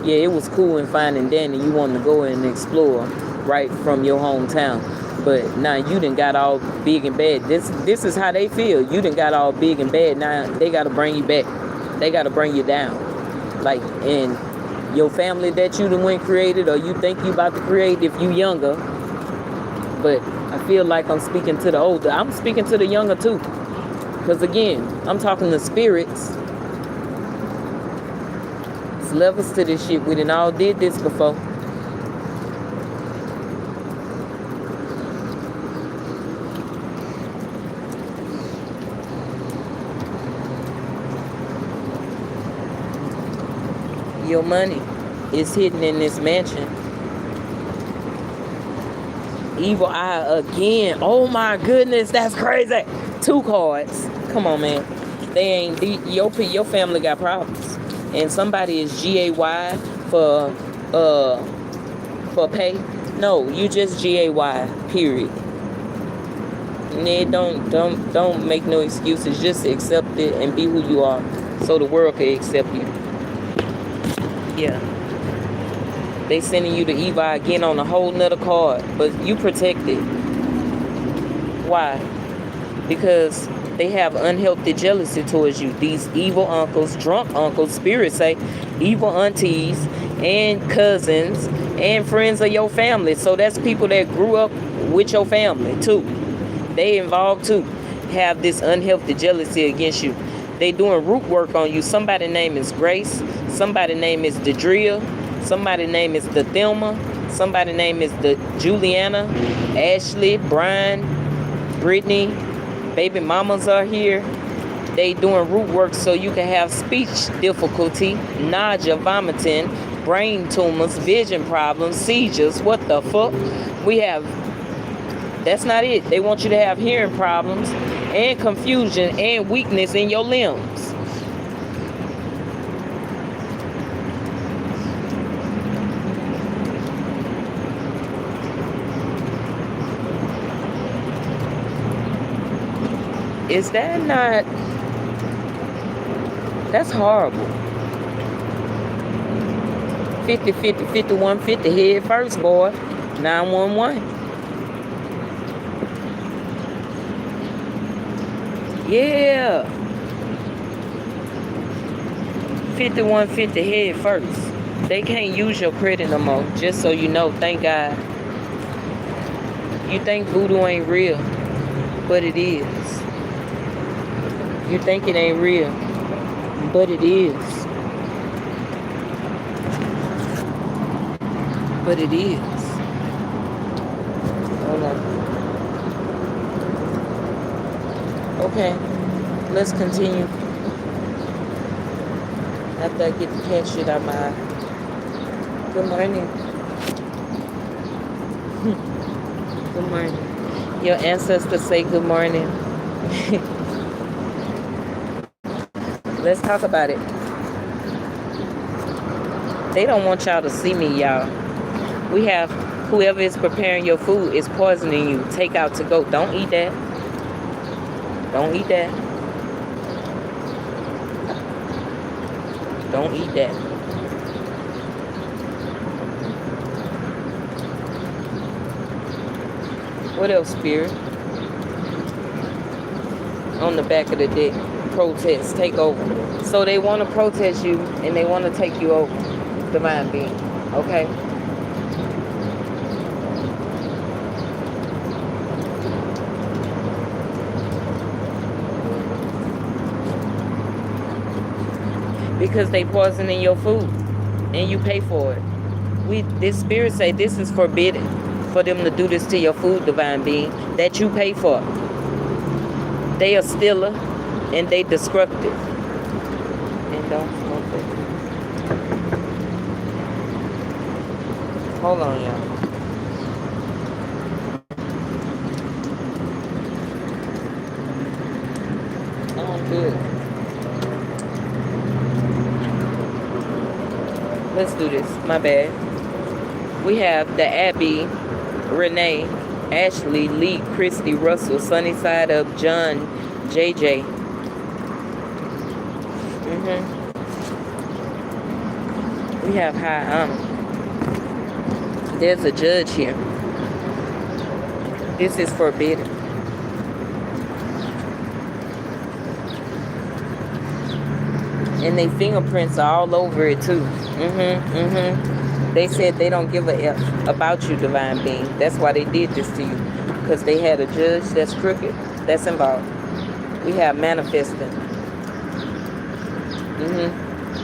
Yeah, it was cool and fine and dandy. You wanted to go and explore right from your hometown. But now you done got all big and bad. This is how they feel. You done got all big and bad. Now they got to bring you back. They got to bring you down. Like, and your family that you done went created, or you think you about to create if you younger. But I feel like I'm speaking to the older. I'm speaking to the younger too. Because again, I'm talking to spirits. It's levels to this shit. We done all did this before. Your money is hidden in this mansion. Evil eye again. Oh my goodness, that's crazy. 2 cards. Come on, man. They ain't your family got problems. And somebody is GAY for pay. No, you just GAY. Period. Don't make no excuses. Just accept it and be who you are, so the world can accept you. Yeah. They sending you to evil again on a whole nother card, but you protected. Why? Because they have unhealthy jealousy towards you. These evil uncles, drunk uncles, spirits say, evil aunties and cousins and friends of your family. So that's people that grew up with your family too. They involved too. Have this unhealthy jealousy against you. They doing root work on you. Somebody name is Grace. Somebody name is Dedria. Somebody name is the Thelma. Somebody name is the Juliana. Ashley, Brian, Brittany. Baby mamas are here. They doing root work so you can have speech difficulty, nausea, vomiting, brain tumors, vision problems, seizures. What the fuck? That's not it. They want you to have hearing problems and confusion and weakness in your limbs. Is that not... That's horrible. 50, 50, 51, 50 head first, boy. 911. Yeah. 5150 head first. They can't use your credit no more. Just so you know, thank God. You think voodoo ain't real, but it is. You think it ain't real, but it is. But it is. Hold on. Okay, let's continue. After I get the cat shit out my eye. Good morning. Good morning. Your ancestors say good morning. Let's talk about it. They don't want y'all to see me, y'all. We have whoever is preparing your food is poisoning you. Take out to go. Don't eat that. Don't eat that. Don't eat that. What else, Spirit? On the back of the deck. Protest, take over. So they want to protest you and they want to take you over. Divine being. Okay? Because they poisoning your food and you pay for it. This spirit say this is forbidden for them to do this to your food, divine being, that you pay for. They are stiller and they destructive. And don't smoke it. Hold on, y'all. Oh, good. Let's do this. My bad. We have the Abby, Renee, Ashley, Lee, Christy, Russell, Sunnyside Up, John, JJ. We have high honor. There's a judge here. This is forbidden. And they fingerprints are all over it too. They said they don't give a F about you, divine being. That's why they did this to you. Because they had a judge that's crooked, that's involved. We have manifesting.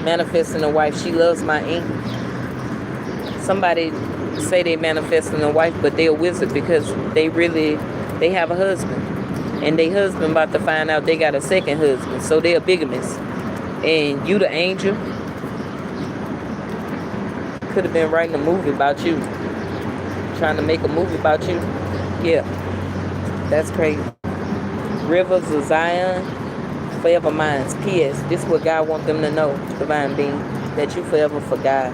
Manifesting a wife. She loves my ink. Somebody say they manifesting a wife, but they're a wizard because they have a husband. And their husband about to find out they got a second husband. So they're bigamous. And you the angel. Could have been writing a movie about you. Trying to make a movie about you. Yeah. That's crazy. Rivers of Zion. Forever minds. P.S. This is what God wants them to know, divine being, that you forever for God.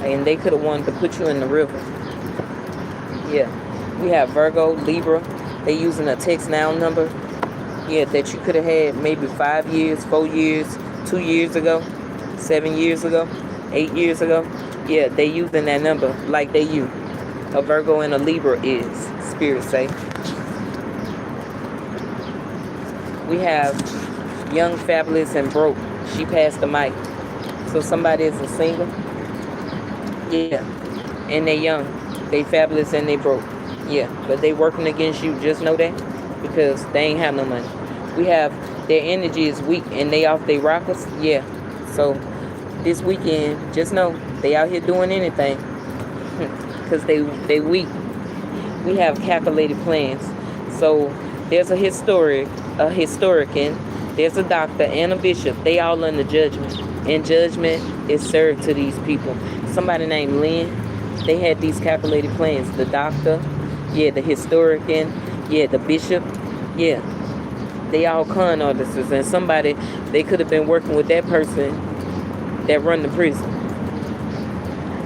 And they could have wanted to put you in the river. Yeah. We have Virgo, Libra. They using a text now number. Yeah, that you could have had maybe 5 years, 4 years, 2 years ago, 7 years ago, 8 years ago. Yeah, they using that number like they you. A Virgo and a Libra is. Spirit say. We have Young, Fabulous, and Broke. She passed the mic. So somebody is a single. Yeah. And they young. They fabulous and they broke. Yeah. But they working against you. Just know that. Because they ain't have no money. We have Their energy is weak and they off their rockers. Yeah. So this weekend, just know they out here doing anything because they weak. We have calculated plans. So there's a historian, there's a doctor and a bishop. They all under judgment. And judgment is served to these people. Somebody named Lynn, they had these calculated plans. The doctor, yeah, the historian, yeah, the bishop, yeah. They all con artists. And somebody, they could have been working with that person that run the prison.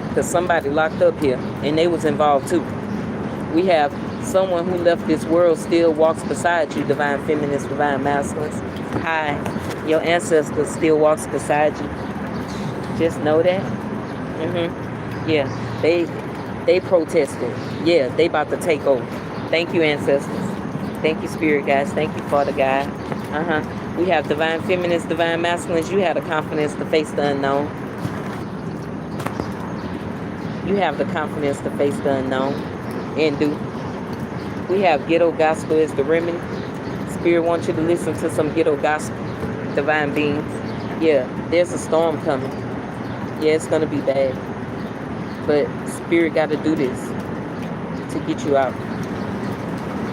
Because somebody locked up here and they was involved too. We have someone who left this world still walks beside you, divine feminists, divine masculines. Hi, your ancestors still walks beside you. Just know that. Yeah, they protested. Yeah, they about to take over. Thank you, ancestors. Thank you, spirit guides. Thank you, Father God. We have divine feminists, divine masculines. You have the confidence to face the unknown. You have the confidence to face the unknown and do. We have ghetto gospel as the remedy. Spirit wants you to listen to some ghetto gospel, divine beings. Yeah, there's a storm coming. Yeah, it's going to be bad. But Spirit got to do this to get you out.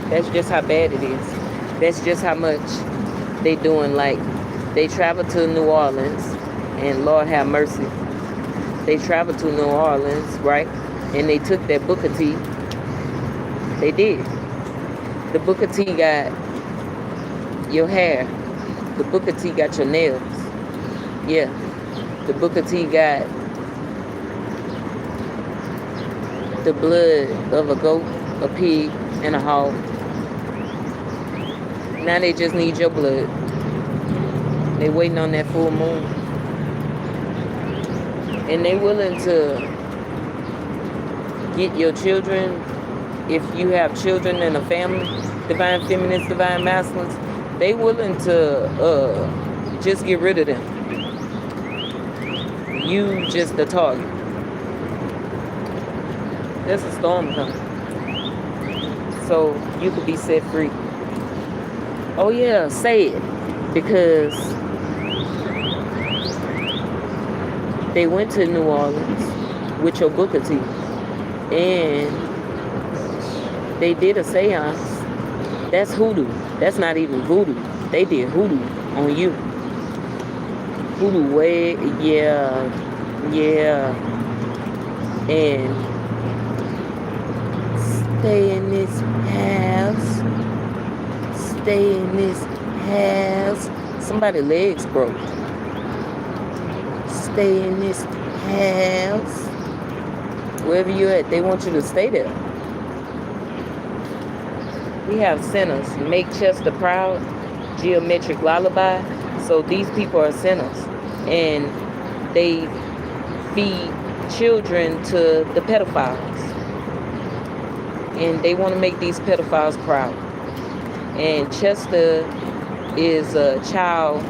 That's just how bad it is. That's just how much they doing. Like, they traveled to New Orleans, and Lord have mercy. They traveled to New Orleans, right? And they took that Booker T. They did. The Booker T got your hair. The Booker T got your nails. Yeah. The Booker T got the blood of a goat, a pig, and a hog. Now they just need your blood. They waiting on that full moon. And they willing to get your children, if you have children in a family, divine feminists, divine masculines, they willing to just get rid of them. You just the target. There's a storm coming. So you could be set free. Oh yeah, say it. Because they went to New Orleans with your Booker T. And they did a seance. That's hoodoo. That's not even voodoo. They did hoodoo on you. Hoodoo way, yeah. And stay in this house. Stay in this house. Somebody's legs broke. Stay in this house. Wherever you're at, they want you to stay there. We have sinners. Make Chester proud. Geometric lullaby. So these people are sinners. And they feed children to the pedophiles. And they want to make these pedophiles proud. And Chester is a child.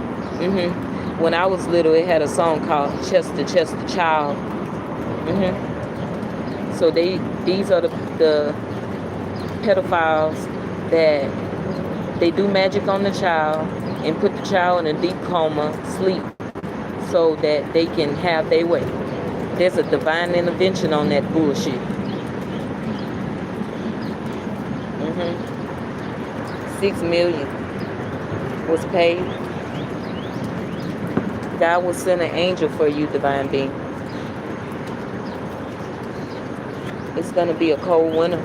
When I was little, it had a song called Chester, Chester Child. So these are the pedophiles that they do magic on the child and put the child in a deep coma, sleep, so that they can have their way. There's a divine intervention on that bullshit. 6 million was paid. God will send an angel for you, divine being. It's going to be a cold winter.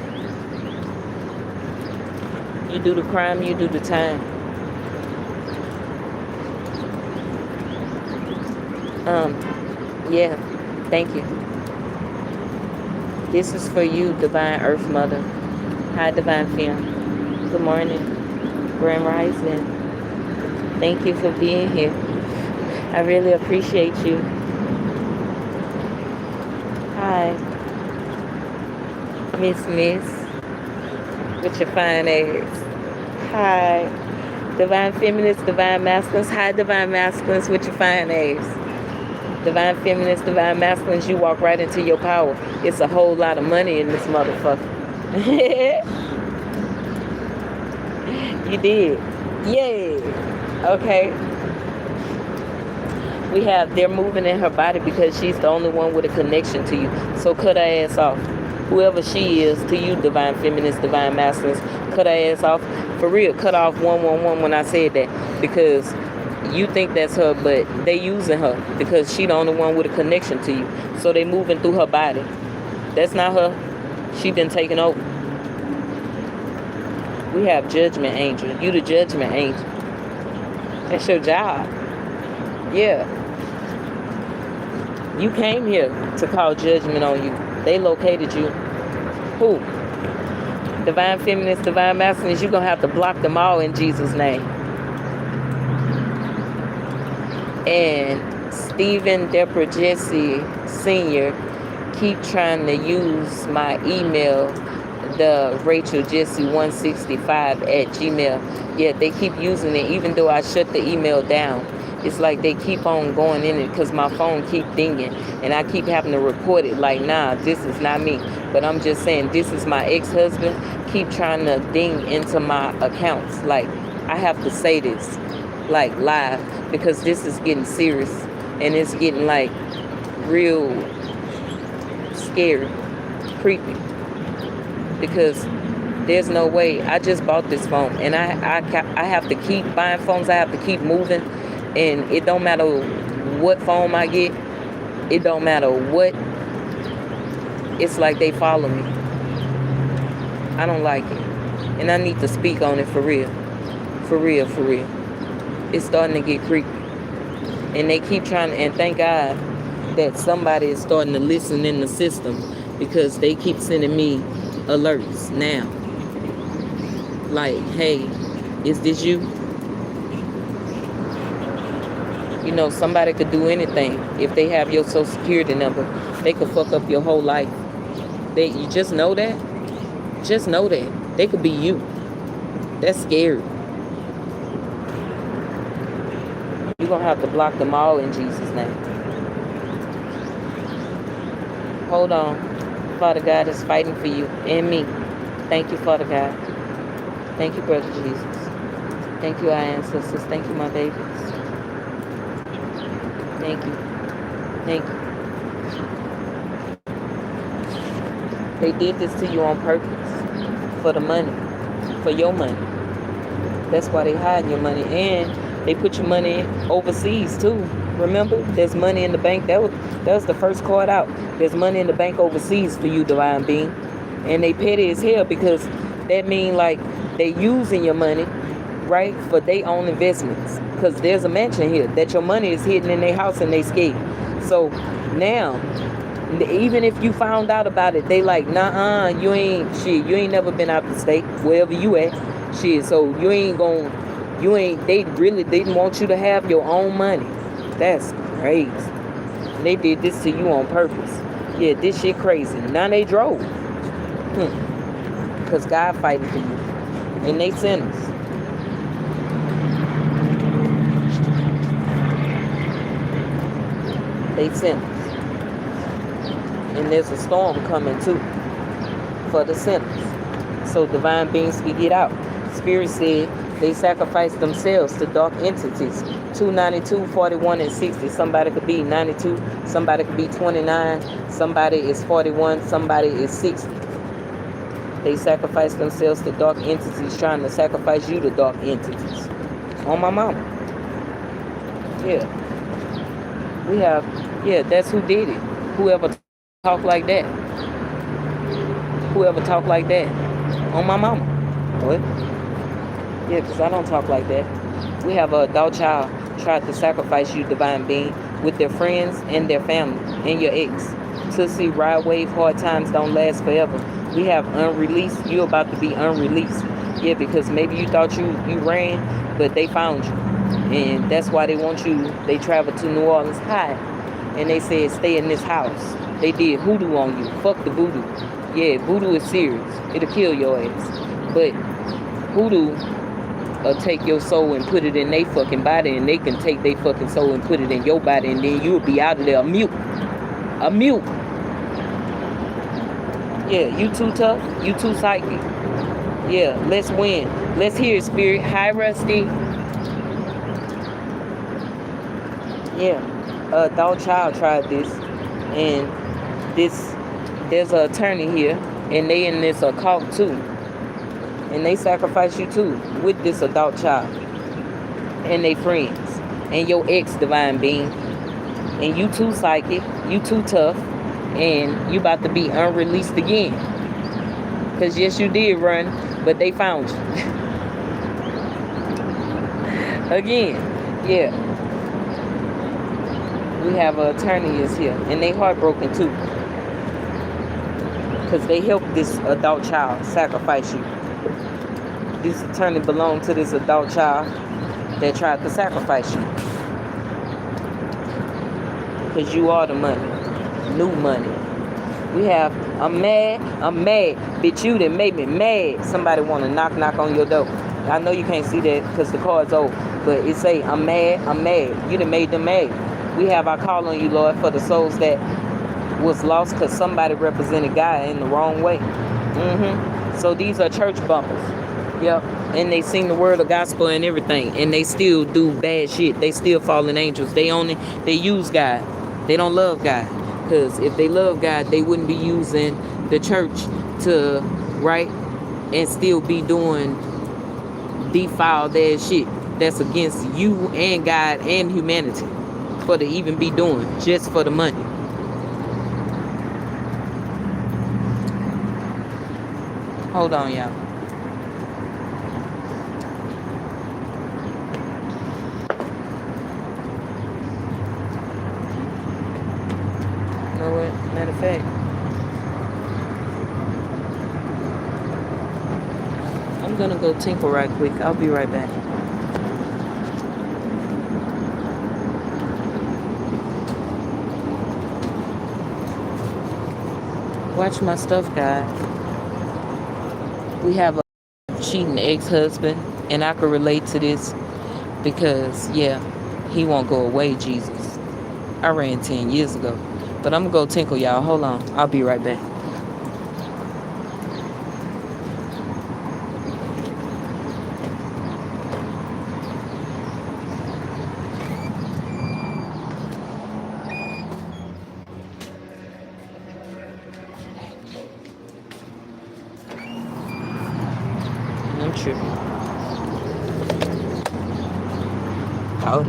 You do the crime, you do the time. Yeah, thank you. This is for you, divine earth mother. Hi, divine femme. Good morning, grand rising. Thank you for being here. I really appreciate you. Hi, Miss, with your fine ass. Hi, divine feminists, divine masculines. Hi, divine masculines with your fine ass. Divine feminists, divine masculines, you walk right into your power. It's a whole lot of money in this motherfucker. You did. Yeah. Okay. We have they're moving in her body because she's the only one with a connection to you. So cut her ass off. Whoever she is to you, divine feminists, divine masculines, cut her ass off. For real, cut off 111 when I said that. Because you think that's her, but they using her because she the only one with a connection to you. So they moving through her body. That's not her. She been taken over. We have judgment angel. You the judgment angel. That's your job. Yeah. You came here to call judgment on you. They located you. Who? Divine feminists, divine masculines, you're going to have to block them all in Jesus' name. And Stephen Deborah Jesse Sr. keep trying to use my email, the Rachel Jesse 165 at Gmail. Yeah, they keep using it even though I shut the email down. It's like they keep on going in it because my phone keep dinging and I keep having to report it like, nah, this is not me. But I'm just saying, this is my ex-husband. Keep trying to ding into my accounts. Like, I have to say this, like, live, because this is getting serious and it's getting, like, real scary, creepy. Because there's no way. I just bought this phone and I have to keep buying phones. I have to keep moving. And it don't matter what phone I get. It don't matter what. It's like they follow me. I don't like it. And I need to speak on it for real. For real, for real. It's starting to get creepy. And they keep trying to, and thank God that somebody is starting to listen in the system because they keep sending me alerts now. Like, hey, is this you? You know, somebody could do anything. If they have your social security number, they could fuck up your whole life. You just know that. Just know that. They could be you. That's scary. You're going to have to block them all in Jesus' name. Hold on. Father God is fighting for you and me. Thank you, Father God. Thank you, Brother Jesus. Thank you, our ancestors. Thank you, my babies. Thank you. Thank you. They did this to you on purpose. For the money. For your money. That's why they hide your money. And they put your money overseas too. Remember? There's money in the bank. That was the first card out. There's money in the bank overseas for you, divine being. And they petty as hell because that mean like they using your money, right, for their own investments. Because there's a mansion here that your money is hidden in their house and they scared. So now, even if you found out about it, they like, nah, you ain't never been out the state, wherever you at, shit. So they really didn't want you to have your own money. That's crazy. They did this to you on purpose. Yeah, this shit crazy. Now they drove. Because God fighting for you. And they sinners. They sinners. And there's a storm coming too. For the sinners. So divine beings can get out. Spirit said they sacrificed themselves to dark entities. 292, 41, and 60. Somebody could be 92. Somebody could be 29. Somebody is 41. Somebody is 60. They sacrifice themselves to dark entities, trying to sacrifice you to dark entities. On my mama. Yeah. We have, yeah, that's who did it. Whoever talk like that. Whoever talk like that. On my mama. What? Yeah, because I don't talk like that. We have an adult child tried to sacrifice you, divine being, with their friends and their family and your ex. Tootsie, ride wave, hard times don't last forever. We have unreleased. You're about to be unreleased. Yeah, because maybe you thought you ran, but they found you. And that's why they want you. They traveled to New Orleans high. And they said, stay in this house. They did hoodoo on you. Fuck the voodoo. Yeah, voodoo is serious. It'll kill your ass. But hoodoo take your soul and put it in their fucking body, and they can take their fucking soul and put it in your body, and then you'll be out of there a mute. Yeah, you too tough, you too psychic. Yeah, let's win. Let's hear it, Spirit. Hi, Rusty. Yeah, adult child tried this, and this there's an attorney here, and they in this occult too, and they sacrifice you too with this adult child and they friends and your ex divine being, and you too psychic, you too tough, and you about to be unreleased again. Cause yes, you did run, but they found you again. Yeah, we have an attorney is here, and they heartbroken too, cause they helped this adult child sacrifice you. This attorney belonged to this adult child that tried to sacrifice you, cause you are the money, new money. We have I'm mad, bitch, you done made me mad. Somebody want to knock on your door. I know you can't see that because the card's over, but it say I'm mad, you done made them mad. We have our call on you, Lord, for the souls that was lost because somebody represented God in the wrong way. So these are church bumpers. Yep. And they sing the word of gospel and everything, and they still do bad shit. They still fallen angels. They use God. They don't love God. Because if they love God, they wouldn't be using the church to, right, and still be doing defiled ass shit that's against you and God and humanity for to even be doing just for the money. Hold on, y'all. You know what? Matter of fact, I'm gonna go tinkle right quick. I'll be right back. Watch my stuff, guys. We have a cheating ex-husband, and I could relate to this because, yeah, he won't go away, Jesus. I ran 10 years ago. But I'm gonna go tinkle, y'all. Hold on. I'll be right back. I'm tripping. Oh.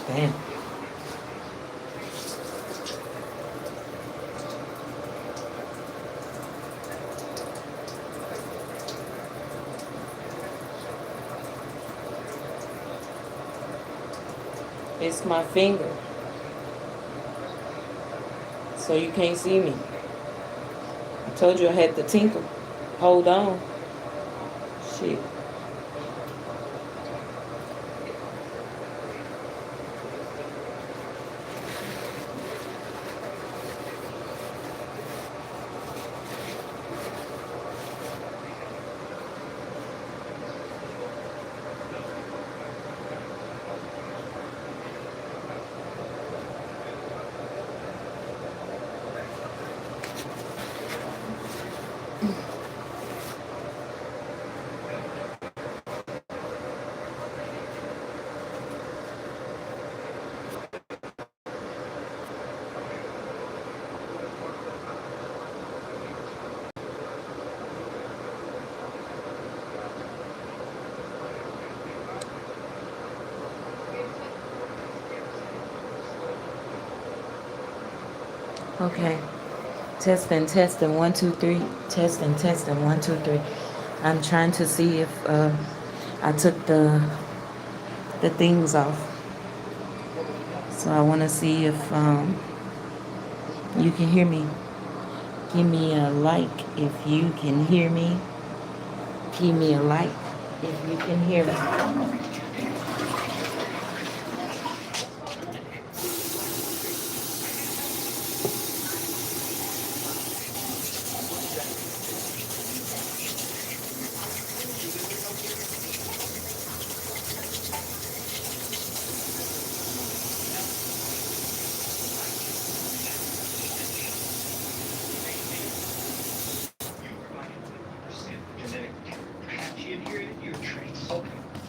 Damn. It's my finger. So you can't see me. I told you I had to tinkle. Hold on. Shit. Okay. Testing, 1, 2, 3. Testing, 1, 2, 3. I'm trying to see if I took the things off. So I want to see if you can hear me. Give me a like if you can hear me. Give me a like if you can hear me.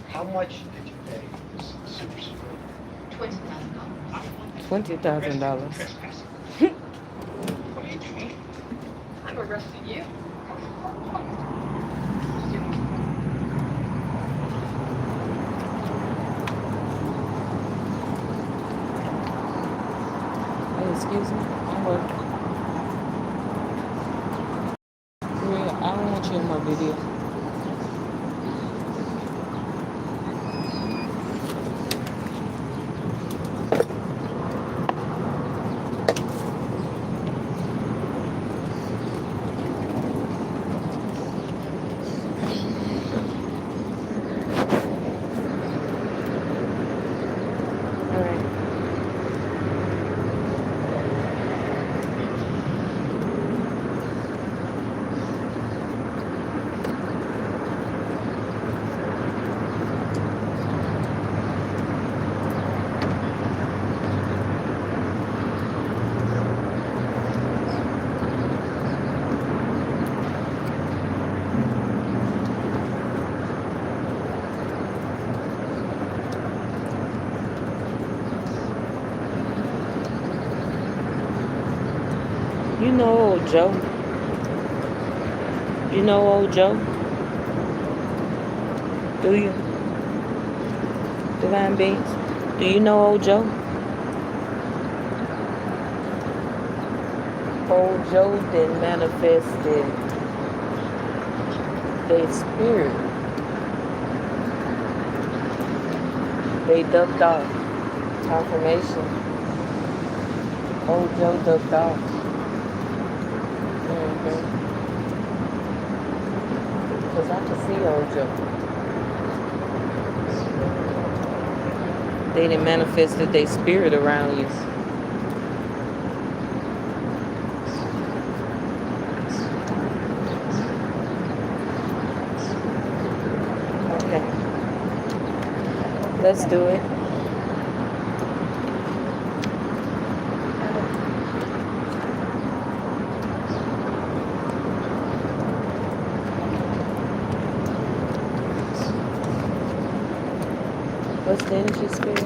How much did you pay this super secret? $20,000. I'm arresting you. Hey, excuse me. I'm working. Real, I don't want you in my video. All right. You know old Joe? You know old Joe? Do you? Divine Beings? Do you know old Joe? Old Joe then manifested their spirit. They ducked off. Confirmation. Old Joe ducked off. Because I can see old Joe. They done manifested their spirit around you. Okay. Let's do it. What's the energy spirit?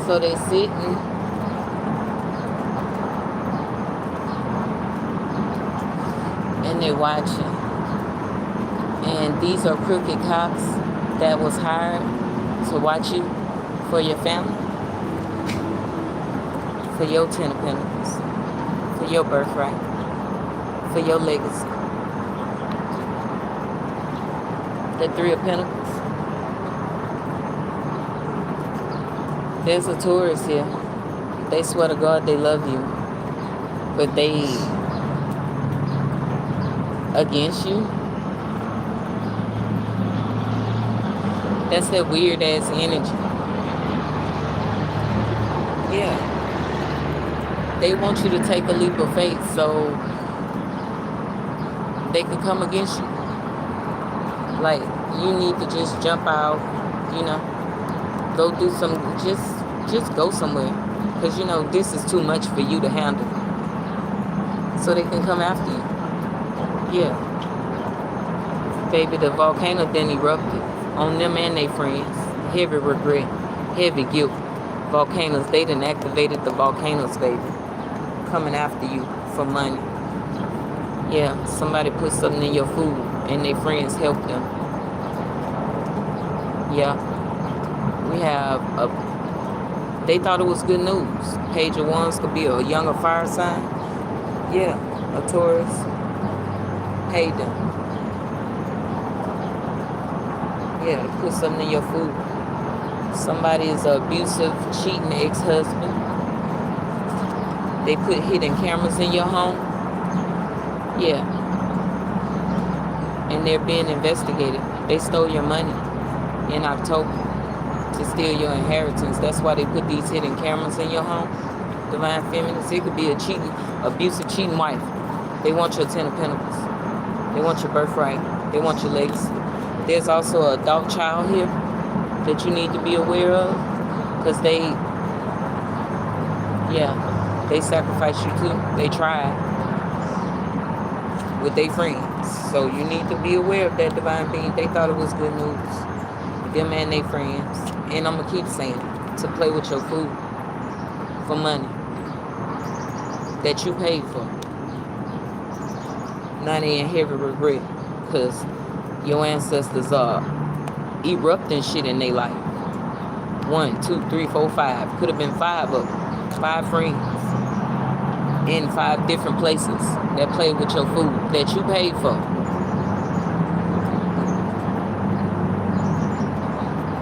So they sitting and they watching. And these are crooked cops that was hired to watch you for your family, for your 10 of Pentacles, for your birthright, for your legacy. The 3 of Pentacles. There's a Taurus here. They swear to God they love you, but they against you. That's that weird ass energy. Yeah. They want you to take a leap of faith so they can come against you. Like, you need to just jump out, you know, go do some, just go somewhere. Because, you know, this is too much for you to handle. So they can come after you. Yeah. Baby, the volcano then erupted on them and their friends. Heavy regret, heavy guilt. Volcanoes, they done activated the volcanoes, baby. Coming after you for money. Yeah, somebody put something in your food and their friends helped them. Yeah. We have they thought it was good news. Page of Wands could be a younger fire sign. Yeah, a Taurus. Paid them. Yeah, put something in your food. Somebody is an abusive, cheating ex-husband. They put hidden cameras in your home. Yeah. And they're being investigated. They stole your money in October to steal your inheritance. That's why they put these hidden cameras in your home. Divine Feminines. It could be a cheating, abusive, cheating wife. They want your 10 of Pentacles. They want your birthright. They want your legacy. There's also an adult child here that you need to be aware of, because they sacrificed you too. They tried with their friends. So you need to be aware of that, divine being. They thought it was good news. Them and their friends. And I'm going to keep saying it, to play with your food for money that you paid for. Now they in heavy regret because your ancestors are erupting shit in their life. 1, 2, 3, 4, 5. Could have been 5 of them. 5 friends in 5 different places that played with your food that you paid for.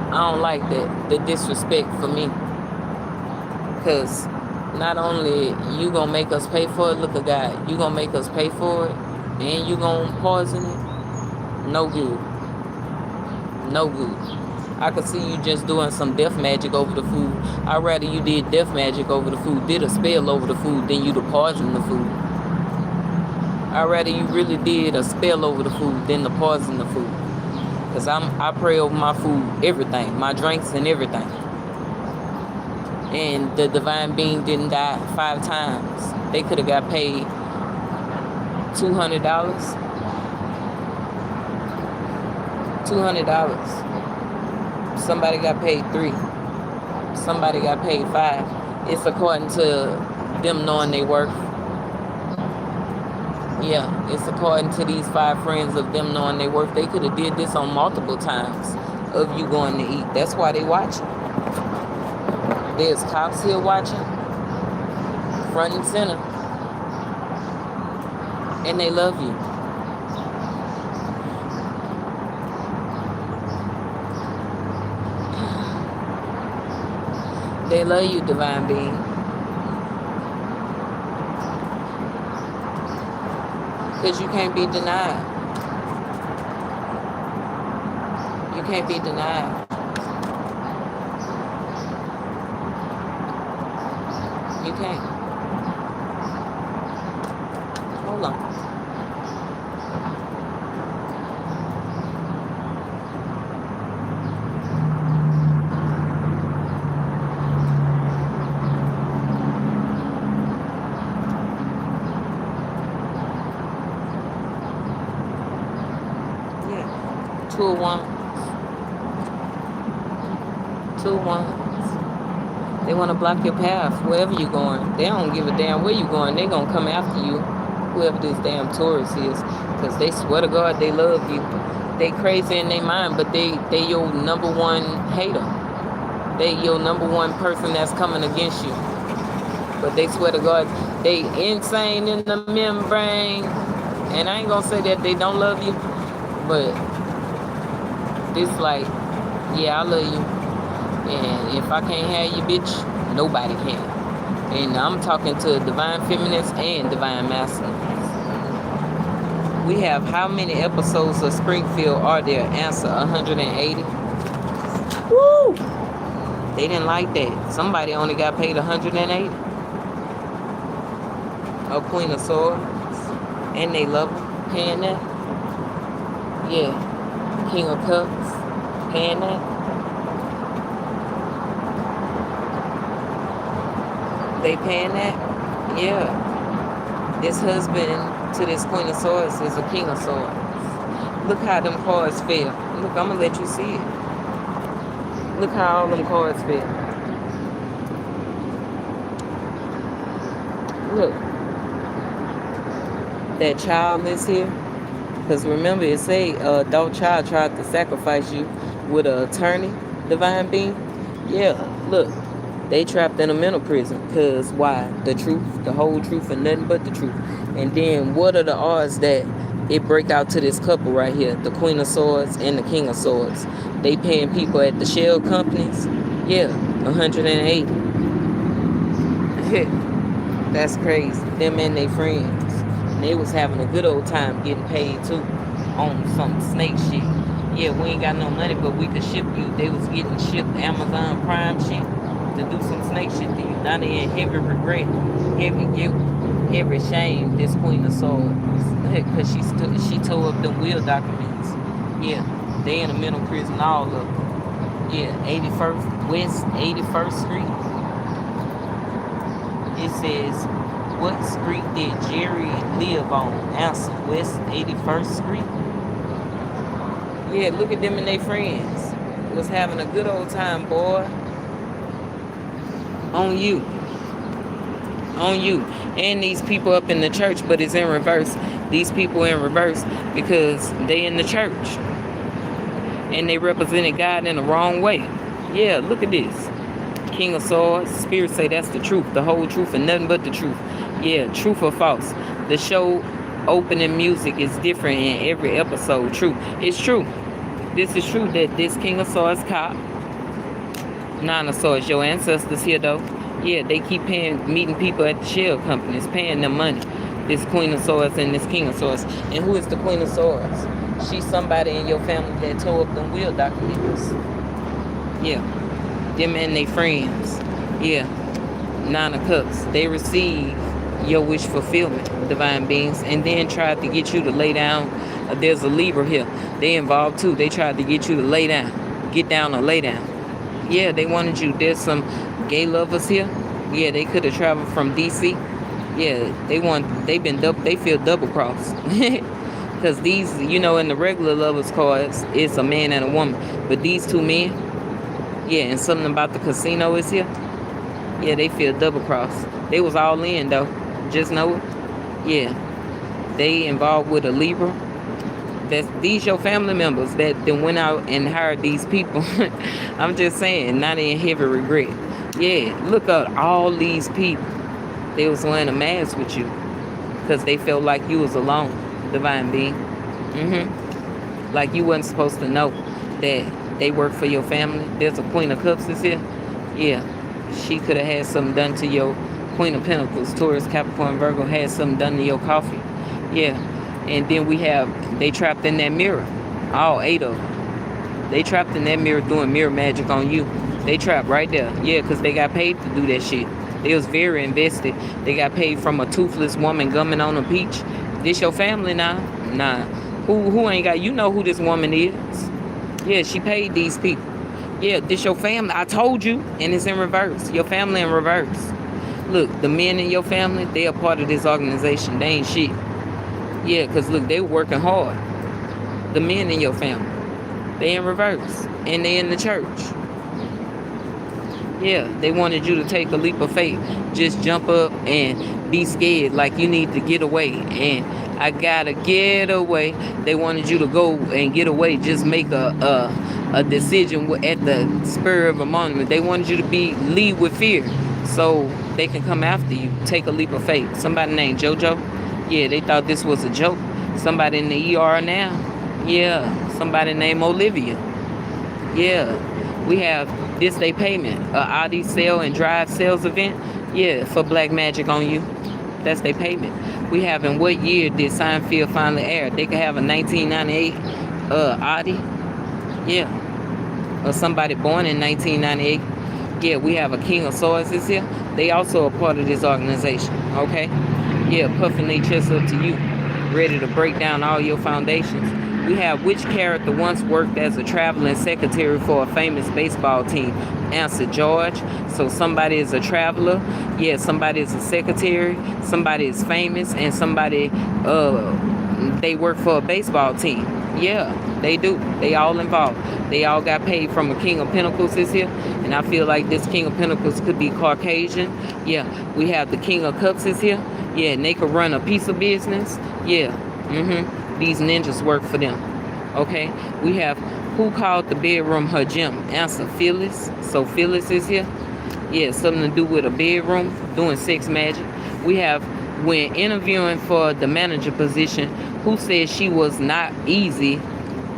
I don't like that, the disrespect for me. Because not only you gonna make us pay for it, look at God, you gonna make us pay for it, and you gonna poison it. No good. No good. I could see you just doing some death magic over the food. I'd rather you did death magic over the food, did a spell over the food, than you to poison the food. I'd rather you really did a spell over the food than to poison the food. Because I pray over my food, everything, my drinks and everything. And the divine being didn't die 5 times. They could have got paid $200. $200. Somebody got paid 3. Somebody got paid 5. It's according to them knowing their worth. Yeah, it's according to these 5 friends of them knowing their worth. They could have did this on multiple times of you going to eat. That's why they watching. There's cops here watching, front and center, and they love you. They love you, divine being. Because you can't be denied. You can't be denied. You can't. Hold on. Yeah. 2 of Wands. 2 of Wands. They want to block your path wherever you're going. They don't give a damn where you're going. They're going to come after you, whoever this damn Taurus is, because they swear to God they love you. They crazy in their mind, but they your number one hater. They your number one person that's coming against you. But they swear to God, they insane in the membrane. And I ain't gonna say that they don't love you, but it's like, yeah, I love you. And if I can't have you, bitch, nobody can. And I'm talking to divine feminists and divine masculines. We have how many episodes of Springfield are there? Answer 180. Woo! They didn't like that. Somebody only got paid 180. A Queen of Swords. And they love her. Paying that. Yeah. King of Cups. Paying that. They paying that? Yeah. This husband to this Queen of Swords is a King of Swords. Look how them cards fell. Look, I'm going to let you see it. Look how all them cards fell. Look. That child is here. Because remember, it say adult child tried to sacrifice you with an attorney, divine being. Yeah, look. They trapped in a mental prison. Because why? The truth, the whole truth, and nothing but the truth. And then what are the odds that it break out to this couple right here, the Queen of Swords and the King of Swords? They paying people at the shell companies. Yeah, 180. That's crazy. Them and their friends. They was having a good old time getting paid too on some snake shit. Yeah, we ain't got no money, but we could ship you. They was getting shipped Amazon Prime shit to do some snake shit to you. Now they in heavy regret, heavy guilt, heavy shame. This Queen of Swords, because she tore up the will documents. Yeah, they in a mental prison, all of them. Yeah, 81st West 81st Street. It says, what street did Jerry live on? Answer, West 81st Street. Yeah, look at them and their friends. Was having a good old time, boy. On you. On you. And these people up in the church, but it's in reverse. These people in reverse because they in the church. And they represented God in the wrong way. Yeah, look at this. King of Swords. Spirit say that's the truth. The whole truth and nothing but the truth. Yeah, truth or false. The show opening music is different in every episode. True. It's true. This is true that this King of Swords cop, Nine of Swords, your ancestors here though. Yeah, they keep meeting people at the shell companies, paying them money. This Queen of Swords and this King of Swords. And who is the Queen of Swords? She's somebody in your family that tore up them will documents. Yeah. Them and they friends. Yeah. Nine of Cups. They receive your wish fulfillment, divine beings, and then tried to get you to lay down. There's a Libra here. They involved too. They tried to get you to lay down. Get down or lay down. Yeah, they wanted you. There's some gay lovers here. Yeah, they could have traveled from DC. Yeah, they feel double crossed. Because these, in the regular lovers cards, it's a man and a woman. But these two men, yeah, and something about the casino is here. Yeah, they feel double crossed. They was all in though. Just know it. Yeah. They involved with a Libra. These your family members that then went out and hired these people. I'm just saying, not in heavy regret. Yeah, look at all these people. They was wearing a mask with you because they felt like you was alone, divine being. Like you wasn't supposed to know that they work for your family. There's a Queen of Cups is here. Yeah, she could have had something done to your Queen of Pentacles, Taurus, Capricorn, Virgo, had something done to your coffee. Yeah. And then they trapped in that mirror. All 8 of them. They trapped in that mirror doing mirror magic on you. They trapped right there. Yeah, because they got paid to do that shit. They was very invested. They got paid from a toothless woman gumming on a peach. This your family now? Nah. Who ain't got, who this woman is. Yeah, she paid these people. Yeah, this your family. I told you. And it's in reverse. Your family in reverse. Look, the men in your family, they are part of this organization. They ain't shit. Yeah, because look, they were working hard. The men in your family. They in reverse. And they in the church. Yeah, they wanted you to take a leap of faith. Just jump up and be scared like you need to get away. And I gotta get away. They wanted you to go and get away. Just make a decision at the spur of a moment. They wanted you to lead with fear so they can come after you. Take a leap of faith. Somebody named JoJo. Yeah, they thought this was a joke. Somebody in the ER now. Yeah, somebody named Olivia. Yeah, we have this day payment, a Audi sale and drive sales event. Yeah, for Black Magic on You. That's their payment. We have in what year did Seinfeld finally air? They could have a 1998 Audi. Yeah, or somebody born in 1998. Yeah, we have a King of Swords is here. They also a part of this organization. Okay. Yeah, puffing their chest up to you, ready to break down all your foundations. We have which character once worked as a traveling secretary for a famous baseball team? Answer, George. So somebody is a traveler. Yeah, somebody is a secretary. Somebody is famous, and somebody they work for a baseball team. Yeah, they do. They all involved. They all got paid from a King of Pentacles is here. And I feel like this King of Pentacles could be Caucasian. Yeah, we have the King of Cups is here. Yeah, and they could run a piece of business. Yeah, these ninjas work for them. Okay, we have who called the bedroom her gym? Answer, Phyllis. So Phyllis is here. Yeah, something to do with a bedroom, doing sex magic. We have when interviewing for the manager position, who said she was not easy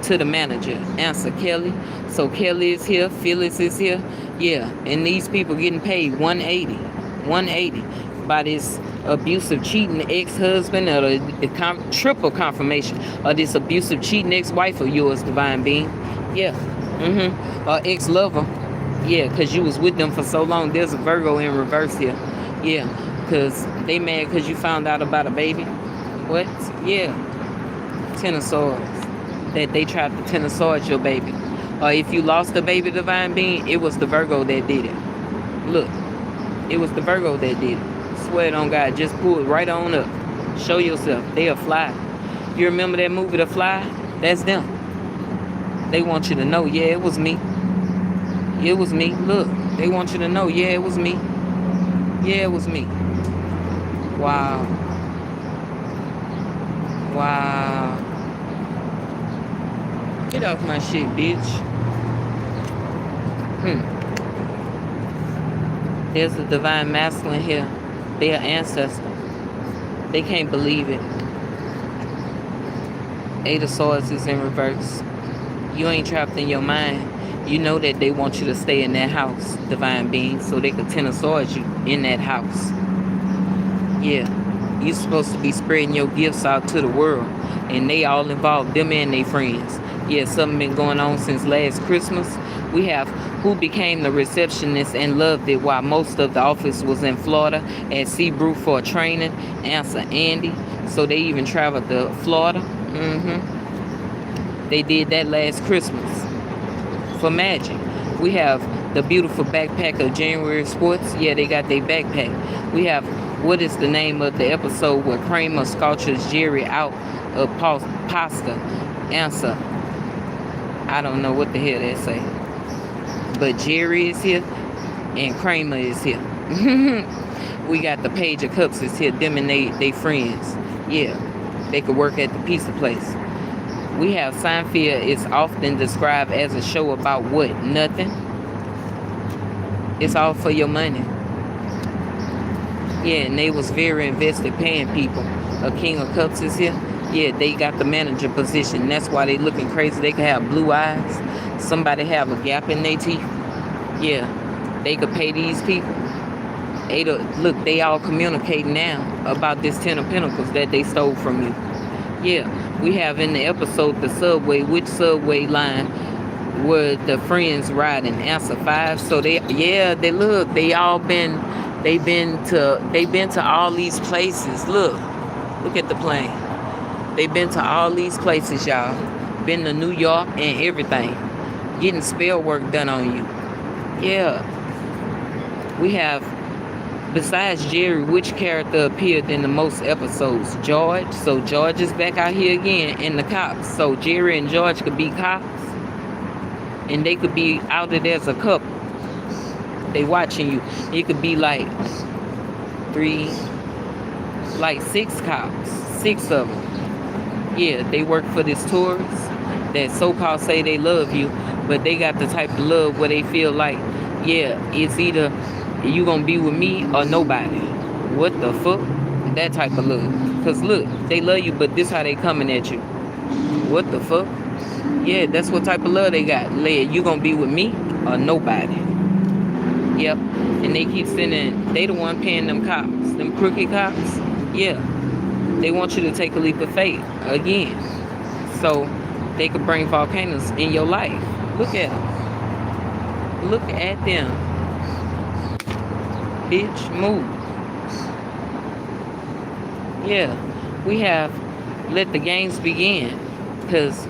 to the manager? Answer, Kelly. So Kelly is here, Phyllis is here. Yeah, and these people getting paid 180 by this abusive cheating ex-husband, or the triple confirmation of this abusive cheating ex-wife of yours, divine being. Yeah, or ex-lover. Yeah, because you was with them for so long. There's a Virgo in reverse here. Yeah, because they mad because you found out about a baby. What? Yeah, Ten of Swords. That they tried to Ten of Swords your baby. Or if you lost a baby, divine being, it was the Virgo that did it. Look, it was the Virgo that did it. Swear it on God. Just pull it right on up. Show yourself. They'll fly. You remember that movie, The Fly? That's them. They want you to know, yeah, it was me. It was me. Look, they want you to know, yeah, it was me. Yeah, it was me. Wow. Wow. Get off my shit, bitch. There's a divine masculine here. They are ancestor. They can't believe it. Eight of Swords is in reverse. You ain't trapped in your mind. You know that they want you to stay in that house, divine being, so they could Ten of Swords you in that house. Yeah. You supposed to be spreading your gifts out to the world. And they all involved, them and their friends. Yeah, something been going on since last Christmas. We have who became the receptionist and loved it while most of the office was in Florida at Seabrew for training. Answer, Andy. So they even traveled to Florida. They did that last Christmas for magic. We have the beautiful backpack of January Sports. Yeah, they got their backpack. We have what is the name of the episode where Kramer sculptures Jerry out of pasta? Answer, I don't know what the hell they say. But Jerry is here and Kramer is here. We got the Page of Cups is here. Them and they friends. Yeah, they could work at the pizza place. We have Seinfeld is often described as a show about what? Nothing. It's all for your money. Yeah, and they was very invested paying people. A King of Cups is here. Yeah, they got the manager position. That's why they looking crazy. They could have blue eyes. Somebody have a gap in their teeth. Yeah, they could pay these people. Look, they all communicating now about this Ten of Pentacles that they stole from you. Yeah, we have in the episode the subway. Which subway line were the friends riding? Answer, 5. So they all been. They've been to all these places. Look at the plane. They've been to all these places, y'all. Been to New York and everything. Getting spell work done on you. Yeah. We have, besides Jerry, which character appeared in the most episodes? George. So George is back out here again in the cops. So Jerry and George could be cops. And they could be outed as a couple. They watching you. It could be like six cops, six of them. Yeah, they work for this tourist that so-called say they love you, but they got the type of love where they feel like, yeah, it's either you gonna be with me or nobody. What the fuck? That type of love. Cause look, they love you, but this how they coming at you. What the fuck? Yeah, that's what type of love they got. You gonna be with me or nobody. Yep. And they keep sending, they the one paying them cops, them crooked cops. Yeah. They want you to take a leap of faith again. So they could bring volcanoes in your life. Look at them. Look at them. Bitch, move. Yeah. We have let the games begin. Because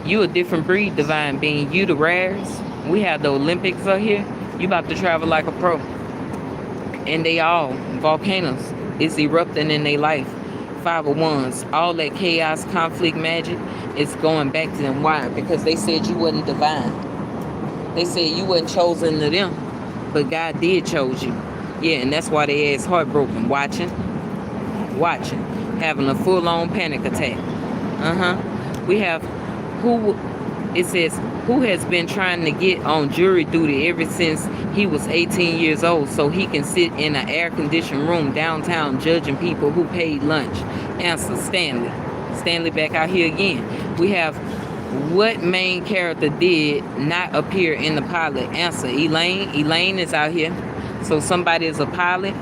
you a different breed, divine being. You the rares. We have the Olympics out here. You about to travel like a pro. And they all volcanoes is erupting in their life. 501s, all that chaos, conflict, magic is going back to them. Why? Because they said you wasn't divine. They said you wasn't chosen to them, but God did chose you. Yeah, and that's why they ass heartbroken, watching, having a full-on panic attack. We have it says, who has been trying to get on jury duty ever since he was 18 years old so he can sit in an air-conditioned room downtown judging people who paid lunch? Answer, Stanley. Stanley back out here again. We have, what main character did not appear in the pilot? Answer, Elaine. Elaine is out here. So somebody is a pilot?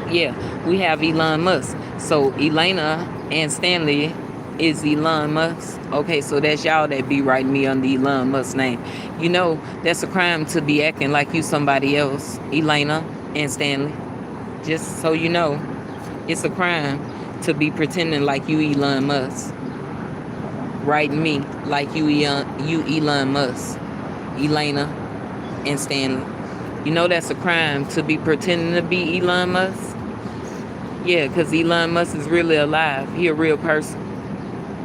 Yeah, we have Elon Musk. So Elena and Stanley is Elon Musk. Okay, so that's y'all that be writing me under Elon Musk's name. You know, that's a crime to be acting like you somebody else, Elena and Stanley. Just so you know, it's a crime to be pretending like you Elon Musk. Writing me like you Elon Musk, Elena and Stanley. You know that's a crime to be pretending to be Elon Musk? Yeah, because Elon Musk is really alive. He a real person.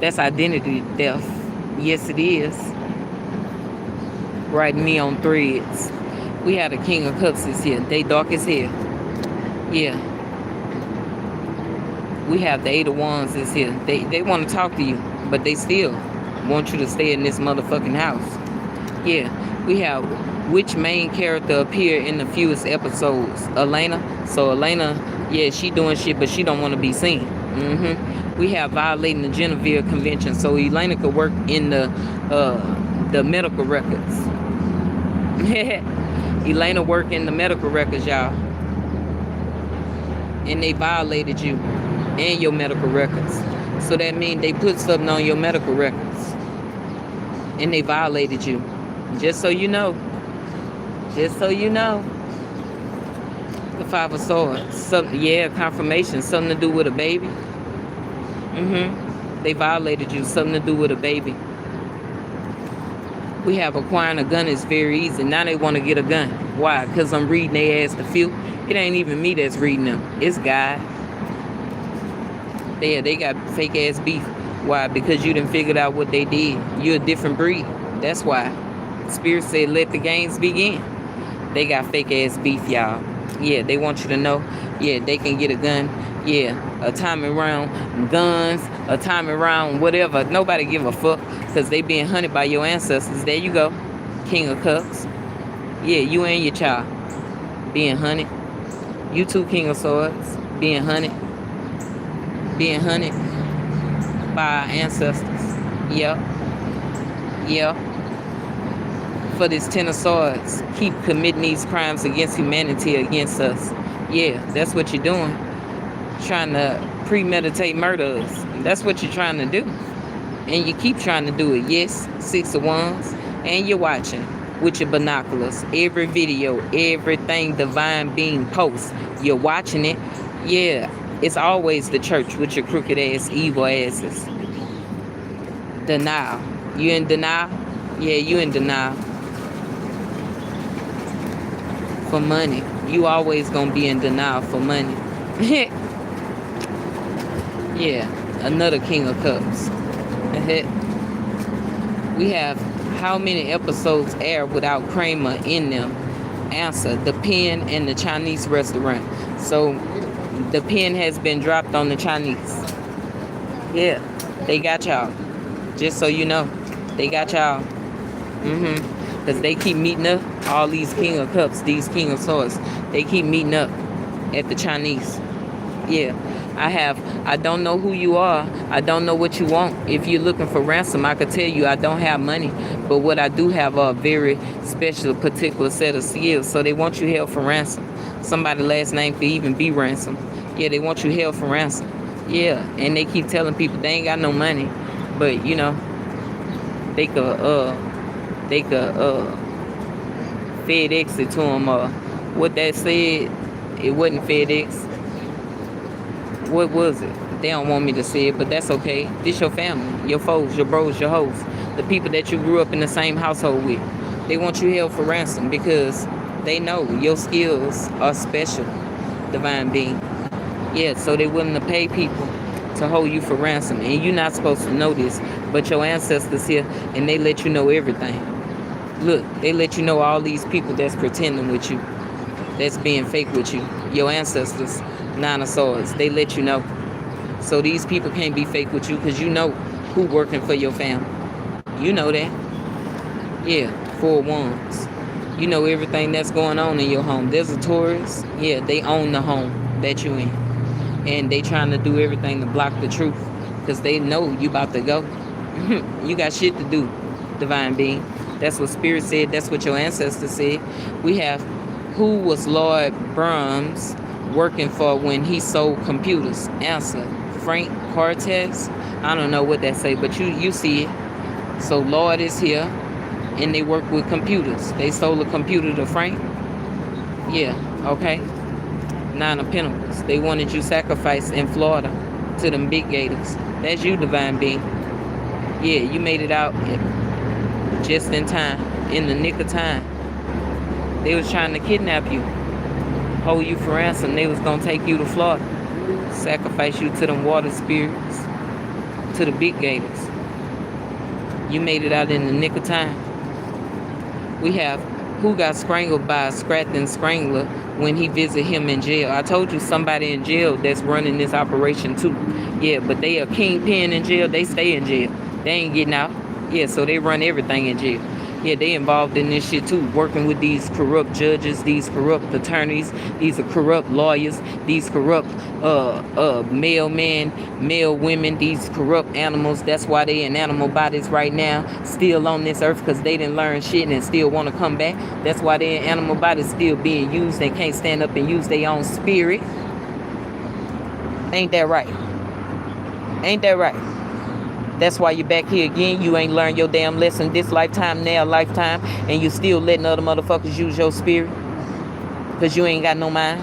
That's identity theft. Yes, it is. Writing me on threads. We had a King of Cups is here. They dark as hell. Yeah. We have the Eight of Wands is here. They want to talk to you, but they still want you to stay in this motherfucking house. Yeah. We have which main character appeared in the fewest episodes? Elena. So Elena, yeah, she doing shit, but she don't want to be seen. We have violating the Genevieve Convention, so Elena could work in the medical records. Elena work in the medical records, y'all, and they violated you and your medical records. So that means they put something on your medical records, and they violated you. Just so you know. Just so you know. The Five of Swords. Yeah, confirmation. Something to do with a baby. They violated you. Something to do with a baby. We have acquiring a gun is very easy. Now they want to get a gun. Why? Because I'm reading their ass to feel. It ain't even me that's reading them. It's God. They got fake ass beef. Why? Because you done figured out what they did. You're a different breed. That's why. Spirit said let the games begin. They got fake ass beef, y'all. Yeah, they want you to know. Yeah, they can get a gun. Yeah, a timing round, guns, a timing round, whatever. Nobody give a fuck because they being hunted by your ancestors. There you go. King of Cups. Yeah, you and your child being hunted. You too, King of Swords. Being hunted. Being hunted by our ancestors. Yep. Yep. For this Ten of Swords, keep committing these crimes against humanity against us. Yeah, that's what you're doing. Trying to premeditate murders. That's what you're trying to do. And you keep trying to do it. Yes, Six of Wands. And you're watching with your binoculars. Every video, everything divine being posts. You're watching it. Yeah, it's always the church with your crooked ass, evil asses. Denial. You in denial? Yeah, you in denial. For money. You always gonna be in denial for money. Yeah, another King of Cups. We have how many episodes air without Kramer in them? Answer: the pen and the Chinese restaurant. So the pen has been dropped on the Chinese. Yeah, they got y'all. Just so you know, they got y'all. Because they keep meeting up. All these King of Cups, these King of Swords, they keep meeting up at the Chinese. Yeah, I don't know who you are. I don't know what you want. If you're looking for ransom, I could tell you I don't have money. But what I do have are a very special, particular set of skills. So they want you held for ransom. Somebody's last name could even be Ransom. Yeah, they want you held for ransom. Yeah, and they keep telling people they ain't got no money. But, you know, they could FedEx it to them. What that said, it wasn't FedEx. What was it? They don't want me to say it, but that's okay. This your family, your foes, your bros, your hoes, the people that you grew up in the same household with. They want you held for ransom because they know your skills are special, divine being. Yeah, so they're willing to pay people to hold you for ransom. And you're not supposed to know this, but your ancestors here, and they let you know everything. Look, they let you know all these people that's pretending with you, that's being fake with you. Your ancestors, Nine of Swords, they let you know. So these people can't be fake with you because you know who working for your family. You know that. Yeah, Four of Wands. You know everything that's going on in your home. There's a Taurus. Yeah, they own the home that you in. And they trying to do everything to block the truth because they know you about to go. You got shit to do, divine being. That's what Spirit said. That's what your ancestors said. We have, who was Lord Brahms working for when he sold computers? Answer: Frank Cortez. I don't know what that say, but you see it. So Lord is here, and they work with computers. They sold a computer to Frank. Yeah, okay. Nine of Pentacles. They wanted you sacrificed in Florida to them big gators. That's you, divine being. Yeah, you made it out just in time, in the nick of time. They was trying to kidnap you, hold you for ransom. They was gonna take you to Florida, sacrifice you to them water spirits, to the big gators. You made it out in the nick of time. We have, who got strangled by a Scranton strangler when he visited him in jail. I told you somebody in jail that's running this operation too. Yeah, but they a kingpin in jail. They stay in jail. They ain't getting out. Yeah, so they run everything in jail. Yeah, they involved in this shit too, working with these corrupt judges, these corrupt attorneys, these are corrupt lawyers, these corrupt male men, male women, these corrupt animals. That's why they in animal bodies right now, still on this earth, because they didn't learn shit and still want to come back. That's why they in animal bodies still being used. They can't stand up and use their own spirit. Ain't that right? Ain't that right? That's why you're back here again. You ain't learned your damn lesson this lifetime, now lifetime, and you still letting other motherfuckers use your spirit because you ain't got no mind.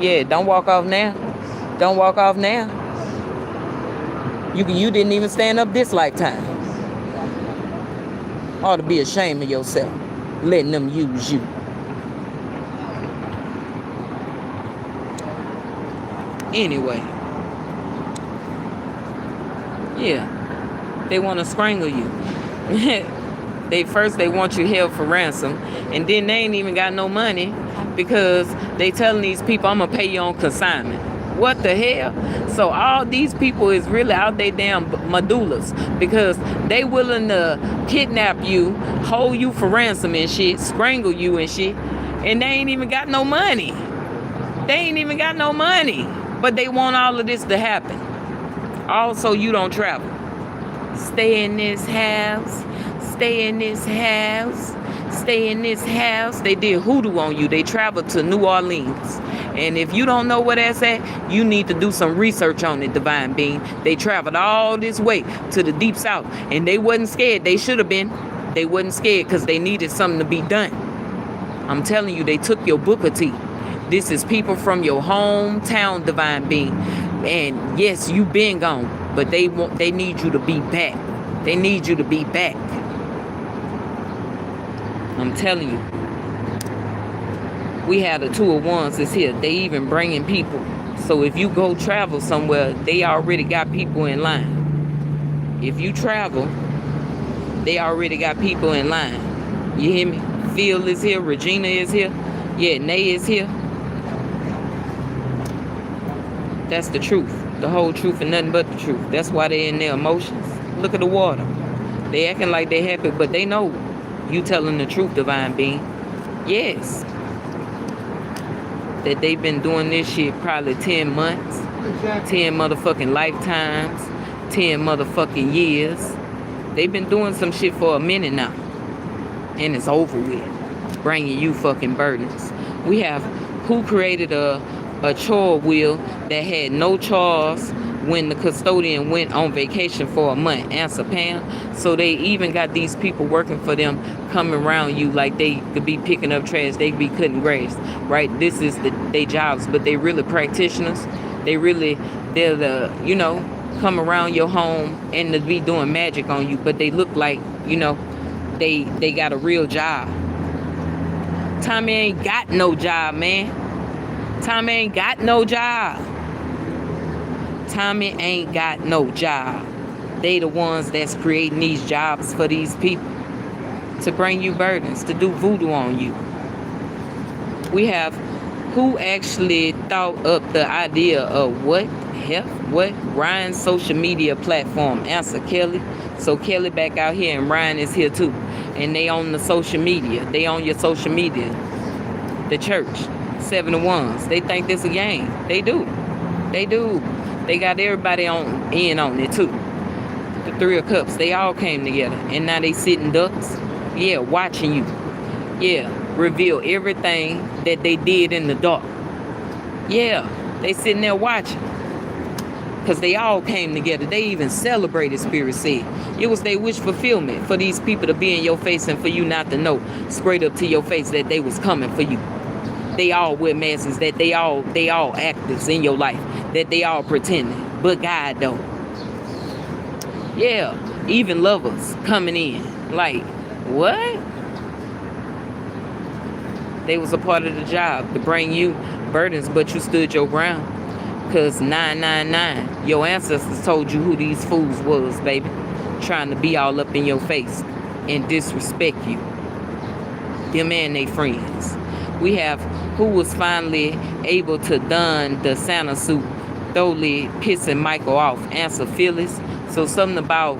Yeah, don't walk off now. Don't walk off now. You didn't even stand up this lifetime. Ought to be ashamed of yourself, letting them use you. Anyway. Yeah, they want to strangle you. They want you held for ransom, and then they ain't even got no money because they telling these people, I'm gonna pay you on consignment. What the hell? So all these people is really out their damn medullas because they willing to kidnap you, hold you for ransom and shit, strangle you and shit, and they ain't even got no money. They ain't even got no money, but they want all of this to happen. Also, you don't travel. Stay in this house. Stay in this house. Stay in this house. They did hoodoo on you. They traveled to New Orleans. And if you don't know where that's at, you need to do some research on it, divine being. They traveled all this way to the deep south. And they wasn't scared. They should have been. They wasn't scared because they needed something to be done. I'm telling you, they took your Booker T. This is people from your hometown, divine being. And yes, you been gone, but they need you to be back. They need you to be back. I'm telling you. We had the Two of Wands is here. They even bringing people. So if you go travel somewhere, they already got people in line. If you travel, they already got people in line. You hear me? Phil is here. Regina is here. Yeah, Nay is here. That's the truth. The whole truth and nothing but the truth. That's why they're in their emotions. Look at the water. They acting like they happy, but they know you telling the truth, divine being. Yes. That they've been doing this shit probably 10 months. Exactly. 10 motherfucking lifetimes. 10 motherfucking years. They've been doing some shit for a minute now. And it's over with. Bringing you fucking burdens. We have who created a chore wheel that had no chores when the custodian went on vacation for a month. Answer, Pam. So they even got these people working for them coming around you like they could be picking up trash, they could be cutting grass, right? This is their jobs, but they really practitioners. They're the, you know, come around your home and to be doing magic on you, but they look like, you know, they got a real job. Tommy ain't got no job, man. Tommy ain't got no job. Tommy ain't got no job. They the ones that's creating these jobs for these people to bring you burdens, to do voodoo on you. We have who actually thought up the idea of what Ryan's social media platform. Answer, Kelly. So Kelly back out here and Ryan is here too. And they on the social media. They on your social media. The church. 7 of Wands. They think this a game. They do. They do. They got everybody on it too. The 3 of Cups. They all came together. And now they sitting ducks. Yeah, watching you. Yeah. Reveal everything that they did in the dark. Yeah. They sitting there watching. Because they all came together. They even celebrated, Spirit said. It was their wish fulfillment for these people to be in your face and for you not to know straight up to your face that they was coming for you. They all wear masks, that they all actors in your life, that they all pretending. But God don't. Yeah, even lovers coming in. Like, what? They was a part of the job to bring you burdens, but you stood your ground. Because 999, your ancestors told you who these fools was, baby. Trying to be all up in your face and disrespect you. Them and they friends. We have who was finally able to don the Santa suit, thoroughly pissing Michael off. Answer, Phyllis. So something about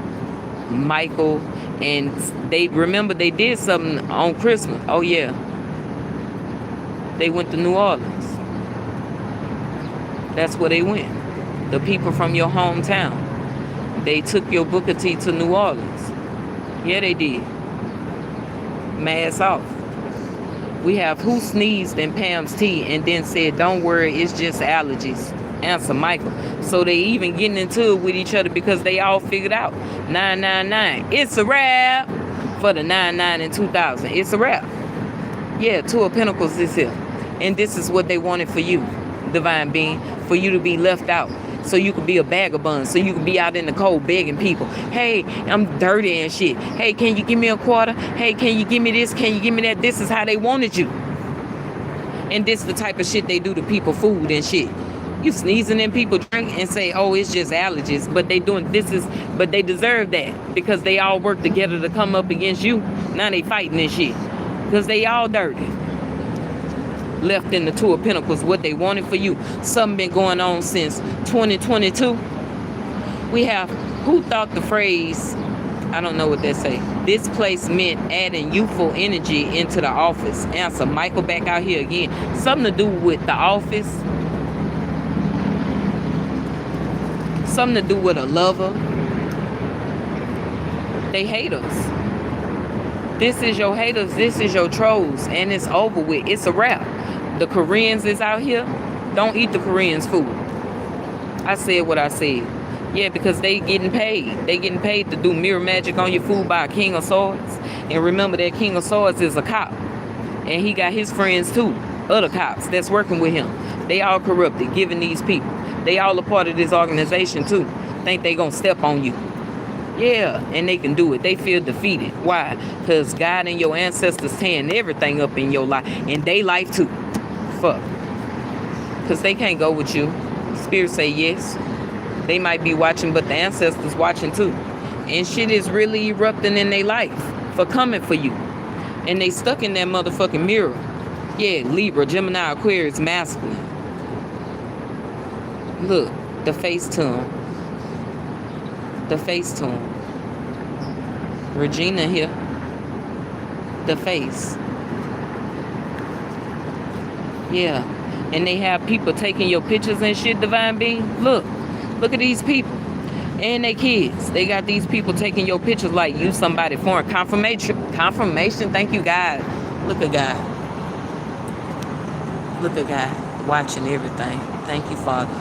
Michael, and they remember they did something on Christmas. Oh yeah. They went to New Orleans. That's where they went. The people from your hometown. They took your Booker T to New Orleans. Yeah, they did. Mask off. We have who sneezed in Pam's tea and then said, don't worry, it's just allergies. Answer, Michael. So they even getting into it with each other because they all figured out 999. It's a wrap for the 99 and 2000. It's a wrap. Yeah, 2 of Pentacles is here. And this is what they wanted for you, divine being, for you to be left out. So you could be a vagabond. So you could be out in the cold begging people. Hey, I'm dirty and shit. Hey, can you give me a quarter? Hey, can you give me this? Can you give me that? This is how they wanted you. And this is the type of shit they do to people, food and shit. You sneezing in people drink and say, oh, it's just allergies. But they doing but they deserve that. Because they all work together to come up against you. Now they fighting and shit. Because they all dirty. Left in the 2 of Pentacles, what they wanted for you. Something been going on since 2022. We have who thought the phrase, I don't know what that say. This place meant adding youthful energy into the office. Answer, Michael back out here again. Something to do with the office. Something to do with a lover. They hate us. This is your haters. This is your trolls. And it's over with. It's a wrap. The Koreans is out here. Don't eat the Koreans' food. I said what I said. Yeah, because they getting paid. They getting paid to do mirror magic on your food by a King of Swords. And remember that King of Swords is a cop. And he got his friends too. Other cops that's working with him. They all corrupted, giving these people. They all a part of this organization too. Think they gonna step on you. Yeah, and they can do it. They feel defeated. Why? Because God and your ancestors tearing everything up in your life. And they life too. Fuck. Because they can't go with you. Spirit say yes. They might be watching, but the ancestors watching too. And shit is really erupting in their life for coming for you. And they stuck in that motherfucking mirror. Yeah, Libra, Gemini, Aquarius, masculine. Look, the face tune. The face tune. Regina here. The face. Yeah. And they have people taking your pictures and shit, Divine Being. Look at these people. And they kids. They got these people taking your pictures like you somebody foreign. Confirmation. Thank you, God. Look at God. Look at God. Watching everything. Thank you, Father.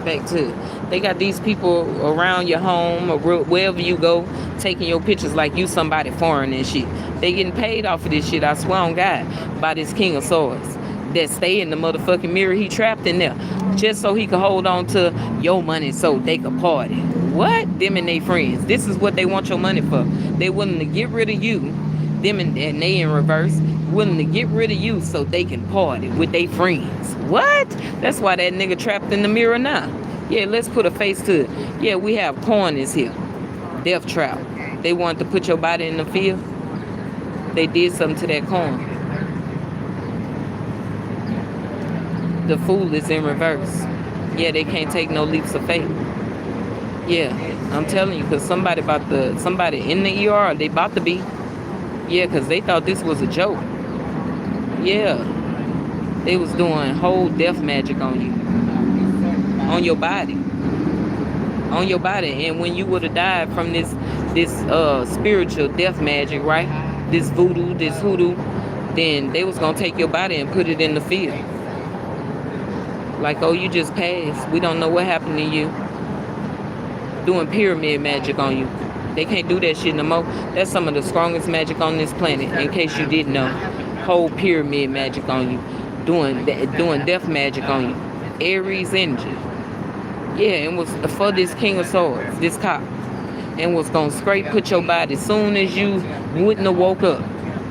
Back to it. They got these people around your home or wherever you go taking your pictures like you somebody foreign and shit. They getting paid off of this shit, I swear on God, by this King of Swords that stay in the motherfucking mirror he trapped in there just so he could hold on to your money so they could party. What? Them and they friends. This is what they want your money for. They willing to get rid of you. Them and they in reverse. Willing to get rid of you so they can party with their friends. What? That's why that nigga trapped in the mirror now. Yeah, let's put a face to it. Yeah, we have corn is here. Death trap. They wanted to put your body in the field. They did something to that corn. The fool is in reverse. Yeah, they can't take no leaps of faith. Yeah, I'm telling you, because somebody in the ER, they about to be. Yeah, because they thought this was a joke. Yeah. They was doing whole death magic on you. On your body. On your body. And when you would have died from this spiritual death magic, right? This voodoo, this hoodoo, then they was going to take your body and put it in the field. Like, oh, you just passed. We don't know what happened to you. Doing pyramid magic on you. They can't do that shit no more. That's some of the strongest magic on this planet, in case you didn't know. Whole pyramid magic on you. Doing death magic on you. Aries energy. Yeah, it was for this King of Swords, this cop. And was going to put your body as soon as you wouldn't have woke up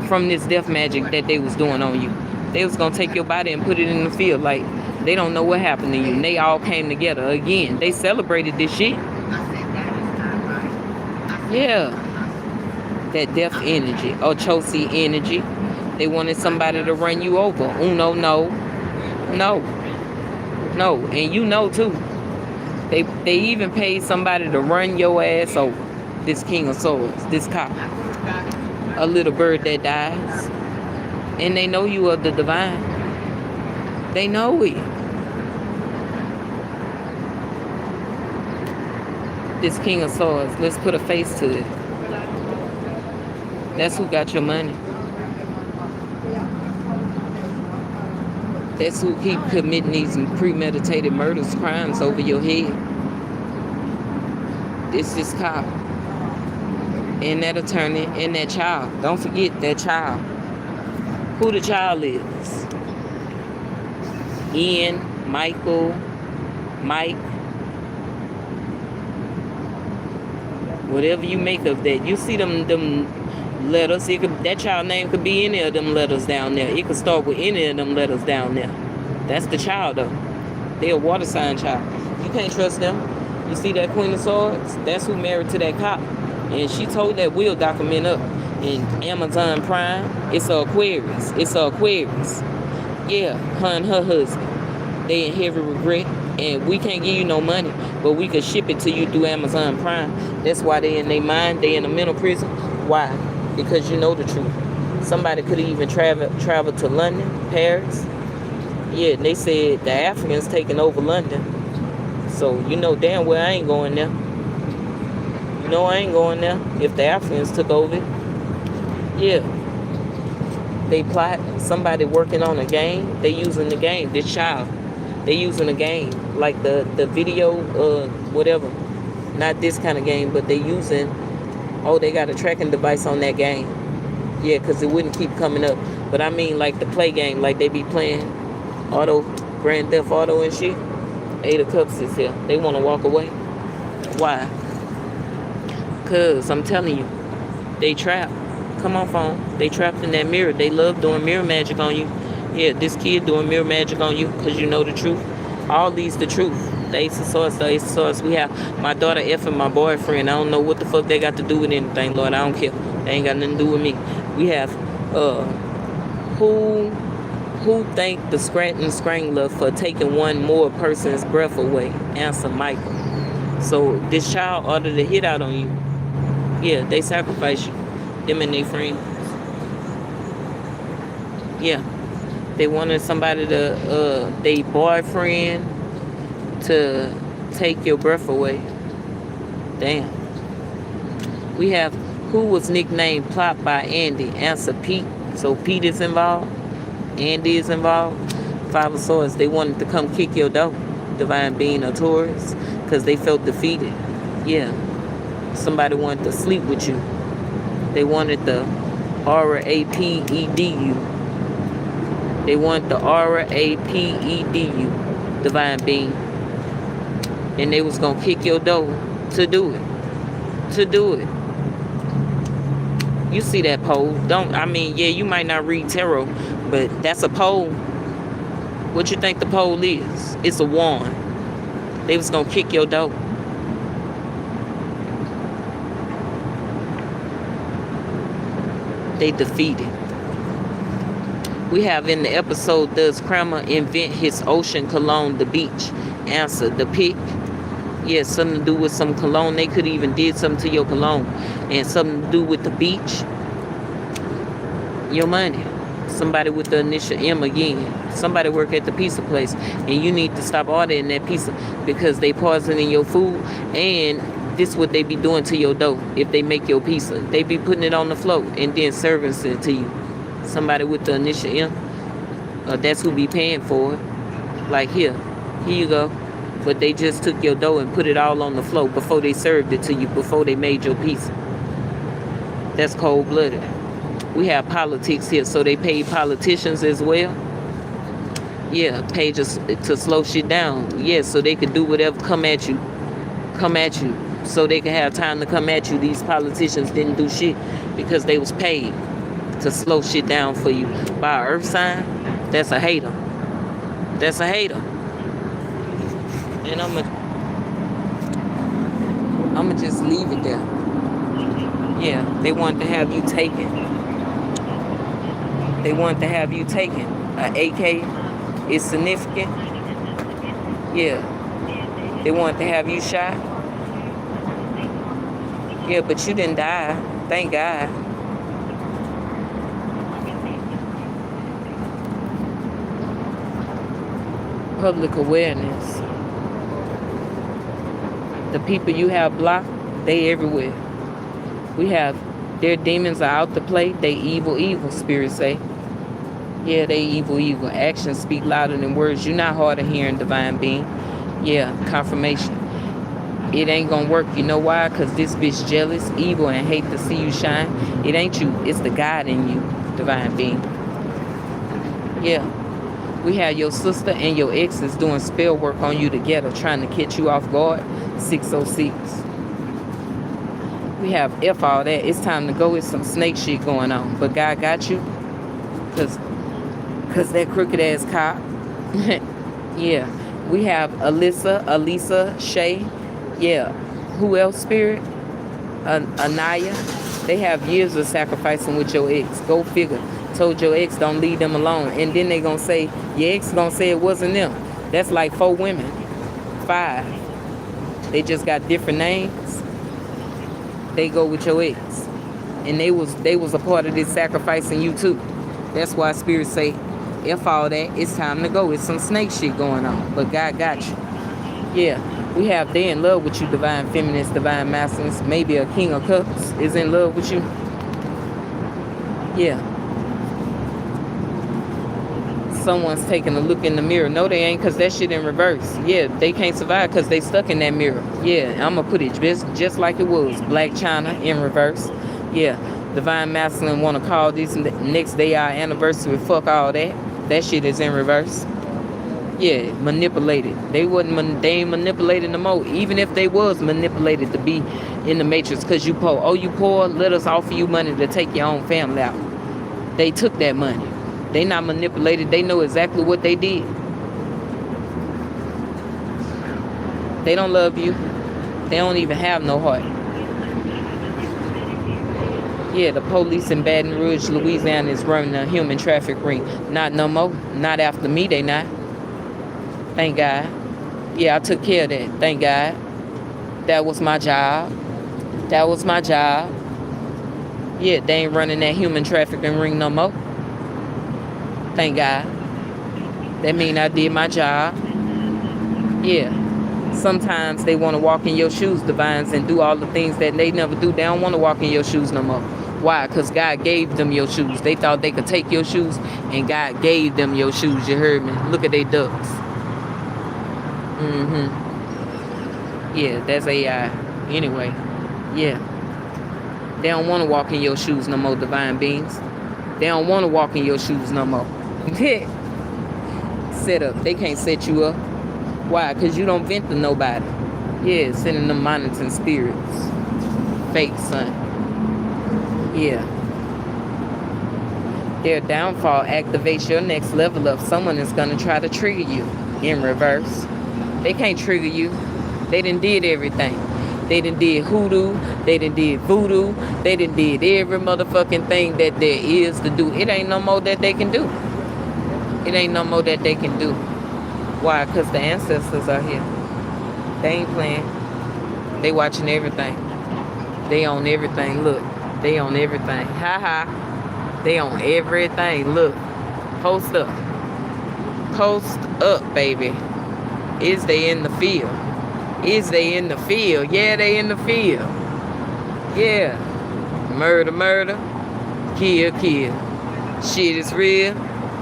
from this death magic that they was doing on you. They was going to take your body and put it in the field like they don't know what happened to you. And they all came together again. They celebrated this shit. Yeah. That death energy. Or Chelsea energy. They wanted somebody to run you over. No. And you know too. They even paid somebody to run your ass over. This King of Swords. This cop. A little bird that dies. And they know you are the divine. They know it. This King of Swords. Let's put a face to it. That's who got your money. That's who keep committing these premeditated murders, crimes over your head. This is cop. And that attorney and that child. Don't forget that child. Who the child is. Ian, Michael, Mike. Whatever you make of that. You see them letters. That child name could be any of them letters down there. It could start with any of them letters down there. That's the child though. They're a water sign child. You can't trust them. You see that Queen of Swords? That's who married to that cop. And she told that will document up in Amazon Prime. It's a Aquarius. Yeah, her and her husband. They in heavy regret. And we can't give you no money, but we could ship it to you through Amazon Prime. That's why they in their mind. They in a mental prison. Why? Because you know the truth. Somebody could even travel to London, Paris. Yeah, they said the Africans taking over London. So you know damn well I ain't going there. You know I ain't going there if the Africans took over it. Yeah. They plot. Somebody working on a game. They using the game. This child. They using a game. Like the video, whatever. Not this kind of game, but they using... Oh, they got a tracking device on that game. Yeah, because it wouldn't keep coming up. But I mean like the play game. Like they be playing Grand Theft Auto and shit. 8 of Cups is here. They want to walk away. Why? Because I'm telling you, they trapped. Come on, phone. They trapped in that mirror. They love doing mirror magic on you. Yeah, this kid doing mirror magic on you because you know the truth. All these the truth. The Ace of Swords, we have my daughter effing my boyfriend. I don't know what the fuck they got to do with anything, Lord. I don't care. They ain't got nothing to do with me. We have who thanked the Scranton Strangler for taking one more person's breath away? Answer, Michael. So this child ordered to hit out on you. Yeah, they sacrificed you. Them and their friends. Yeah. They wanted somebody to, their boyfriend to take your breath away. Damn. We have who was nicknamed Plot by Andy? Answer, Pete. So Pete is involved. Andy is involved. Five of Swords. They wanted to come kick your door. Divine Being or Taurus. Because they felt defeated. Yeah. Somebody wanted to sleep with you. They wanted the aura APEDU. They want the aura APEDU. Divine Being. And they was going to kick your door to do it. To do it. You see that pole. Yeah, you might not read tarot, but that's a pole. What you think the pole is? It's a wand. They was going to kick your door. They defeated. We have in the episode, does Kramer invent his ocean cologne, the beach? Answer, the pick. Yeah, something to do with some cologne. They could even did something to your cologne. And something to do with the beach. Your money. Somebody with the initial M again. Somebody work at the pizza place. And you need to stop ordering that pizza because they poisoning your food. And this what they be doing to your dough if they make your pizza. They be putting it on the floor and then serving it to you. Somebody with the initial M. That's who be paying for it. Like here you go. But they just took your dough and put it all on the floor before they served it to you, before they made your pizza. That's cold-blooded. We have politics here, so they pay politicians as well. Yeah, pay just to slow shit down. Yeah, so they could do whatever, come at you. So they can have time to come at you. These politicians didn't do shit because they was paid to slow shit down for you. By an earth sign, that's a hater. That's a hater. And I'ma just leave it there. Yeah, they wanted to have you taken. They wanted to have you taken. An AK is significant. Yeah. They wanted to have you shot. Yeah, but you didn't die. Thank God. Public awareness. The people you have blocked, they everywhere. We have their demons are out to play. They evil, spirits say. Yeah, they evil. Actions speak louder than words. You're not hard of hearing, Divine Being. Yeah, confirmation. It ain't gonna work. You know why? Because this bitch jealous, evil, and hate to see you shine. It ain't you. It's the God in you, Divine Being. Yeah. We have your sister and your exes doing spell work on you together, trying to catch you off guard. 606. We have F all that. It's time to go. It's some snake shit going on. But God got you. Cause that crooked ass cop. Yeah. We have Elisa, Shay. Yeah. Who else, Spirit? Anaya. They have years of sacrificing with your ex. Go figure. Told your ex don't leave them alone. And then they gonna say, your ex gonna say it wasn't them. That's like 4 women. 5. They just got different names. They go with your ex. And they was a part of this sacrificing you too. That's why spirits say, F all that, it's time to go. It's some snake shit going on. But God got you. Yeah. We have they in love with you, Divine Feminist, Divine Masculines. Maybe a King of Cups is in love with you. Yeah. Someone's taking a look in the mirror. No, they ain't, because that shit in reverse. Yeah, they can't survive because they stuck in that mirror. Yeah, I'm going to put it just like it was. Black China in reverse. Yeah, Divine Masculine want to call this next day our anniversary. Fuck all that. That shit is in reverse. Yeah, manipulated. They ain't manipulated no more. Even if they was manipulated to be in the matrix because you poor. Oh, you poor? Let us offer you money to take your own family out. They took that money. They not manipulated. They know exactly what they did. They don't love you. They don't even have no heart. Yeah, the police in Baton Rouge, Louisiana is running a human traffic ring. Not no more. Not after me, they not. Thank God. Yeah, I took care of that. Thank God. That was my job. That was my job. Yeah, they ain't running that human trafficking ring no more. Thank God. That mean I did my job. Yeah. Sometimes they want to walk in your shoes, divines, and do all the things that they never do. They don't want to walk in your shoes no more. Why? Because God gave them your shoes. They thought they could take your shoes, and God gave them your shoes. You heard me? Look at they ducks. Yeah, that's AI. Anyway, yeah. They don't want to walk in your shoes no more, divine beings. They don't want to walk in your shoes no more. Set up. They can't set you up. Why? Because you don't vent to nobody. Yeah, sending them monitoring spirits. Fake, son. Yeah. Their downfall activates your next level up. Someone is going to try to trigger you in reverse. They can't trigger you. They done did everything. They done did hoodoo. They done did voodoo. They done did every motherfucking thing that there is to do. It ain't no more that they can do. It ain't no more that they can do. Why? Because the ancestors are here. They ain't playing. They watching everything. They own everything. Look. They own everything. Ha ha. They own everything. Look. Post up. Post up, baby. Is they in the field? Is they in the field? Yeah, they in the field. Yeah. Murder, murder. Kill, kill. Shit is real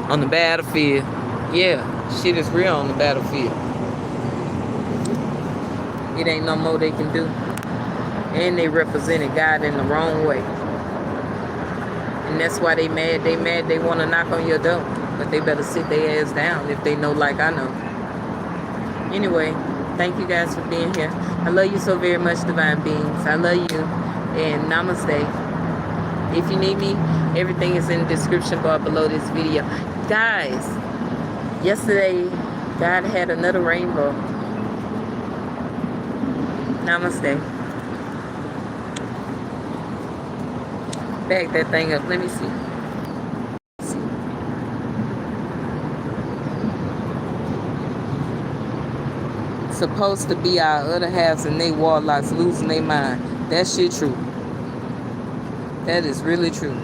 on the battlefield. Yeah, shit is real on the battlefield. It ain't no more they can do. And they represented God in the wrong way. And that's why they mad. They mad. They want to knock on your door. But they better sit their ass down if they know like I know. Anyway, thank you guys for being here. I love you so very much, divine beings. I love you. And namaste. If you need me, everything is in the description bar below this video. Guys, yesterday, God had another rainbow. Namaste. Back that thing up. Let me see. Supposed to be our other halves and they warlocks losing their mind. That shit true. That is really true.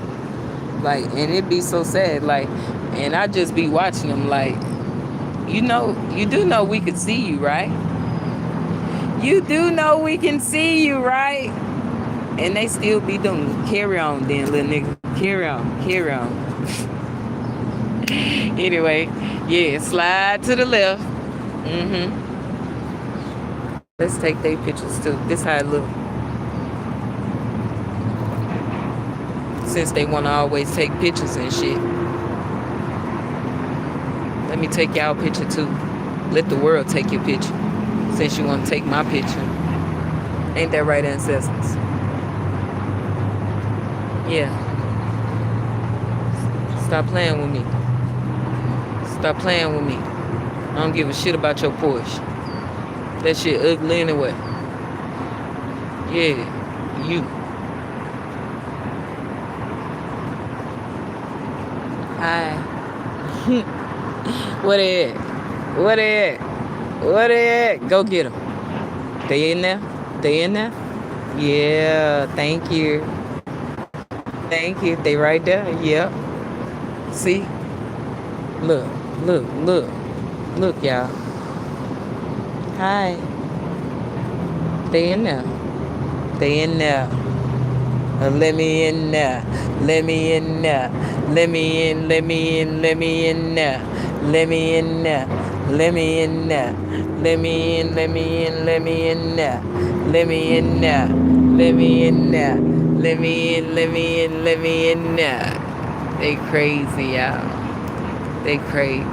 Like, and it be so sad. Like, and I just be watching them like, you do know we could see you, right? You do know we can see you, right? And they still be doing, carry on then, little nigga. Carry on, carry on. Anyway, yeah, slide to the left. Let's take their pictures too. This how it look. Since they want to always take pictures and shit. Let me take y'all picture too. Let the world take your picture. Since you want to take my picture. Ain't that right, ancestors? Yeah. Stop playing with me. Stop playing with me. I don't give a shit about your Porsche. That shit ugly anyway. Yeah, you. Hi. What they at? What they at? What they at? Go get them. They in there? They in there? Yeah, thank you. Thank you. They right there? Yep. See? Look, look, look. Look, y'all. Hi. They in there. They in there. Let me in there. Let me in there. Let me in, let me in, let me in there. Let me in there. Let me in there. Let me in, let me in, let me in there. Let me in there. Let me in there. Let me in, let me in, let me in there. They crazy, y'all. They crazy.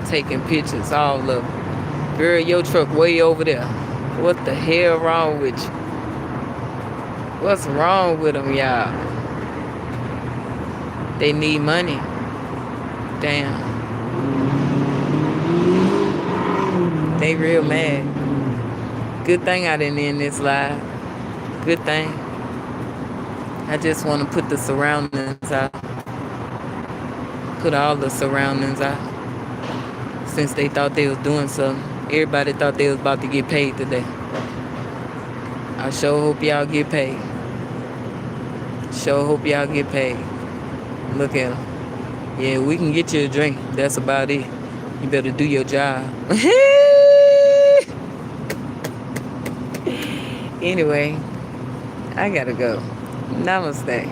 Taking pictures, all of them. Girl, your truck way over there. What the hell wrong with you? What's wrong with them, y'all? They need money. Damn. They real mad. Good thing I didn't end this live. Good thing. I just want to put the surroundings out. Put all the surroundings out. Since they thought they was doing something. Everybody thought they was about to get paid today. I sure hope y'all get paid. Sure hope y'all get paid. Look at them. Yeah, we can get you a drink. That's about it. You better do your job. Anyway, I gotta go. Namaste.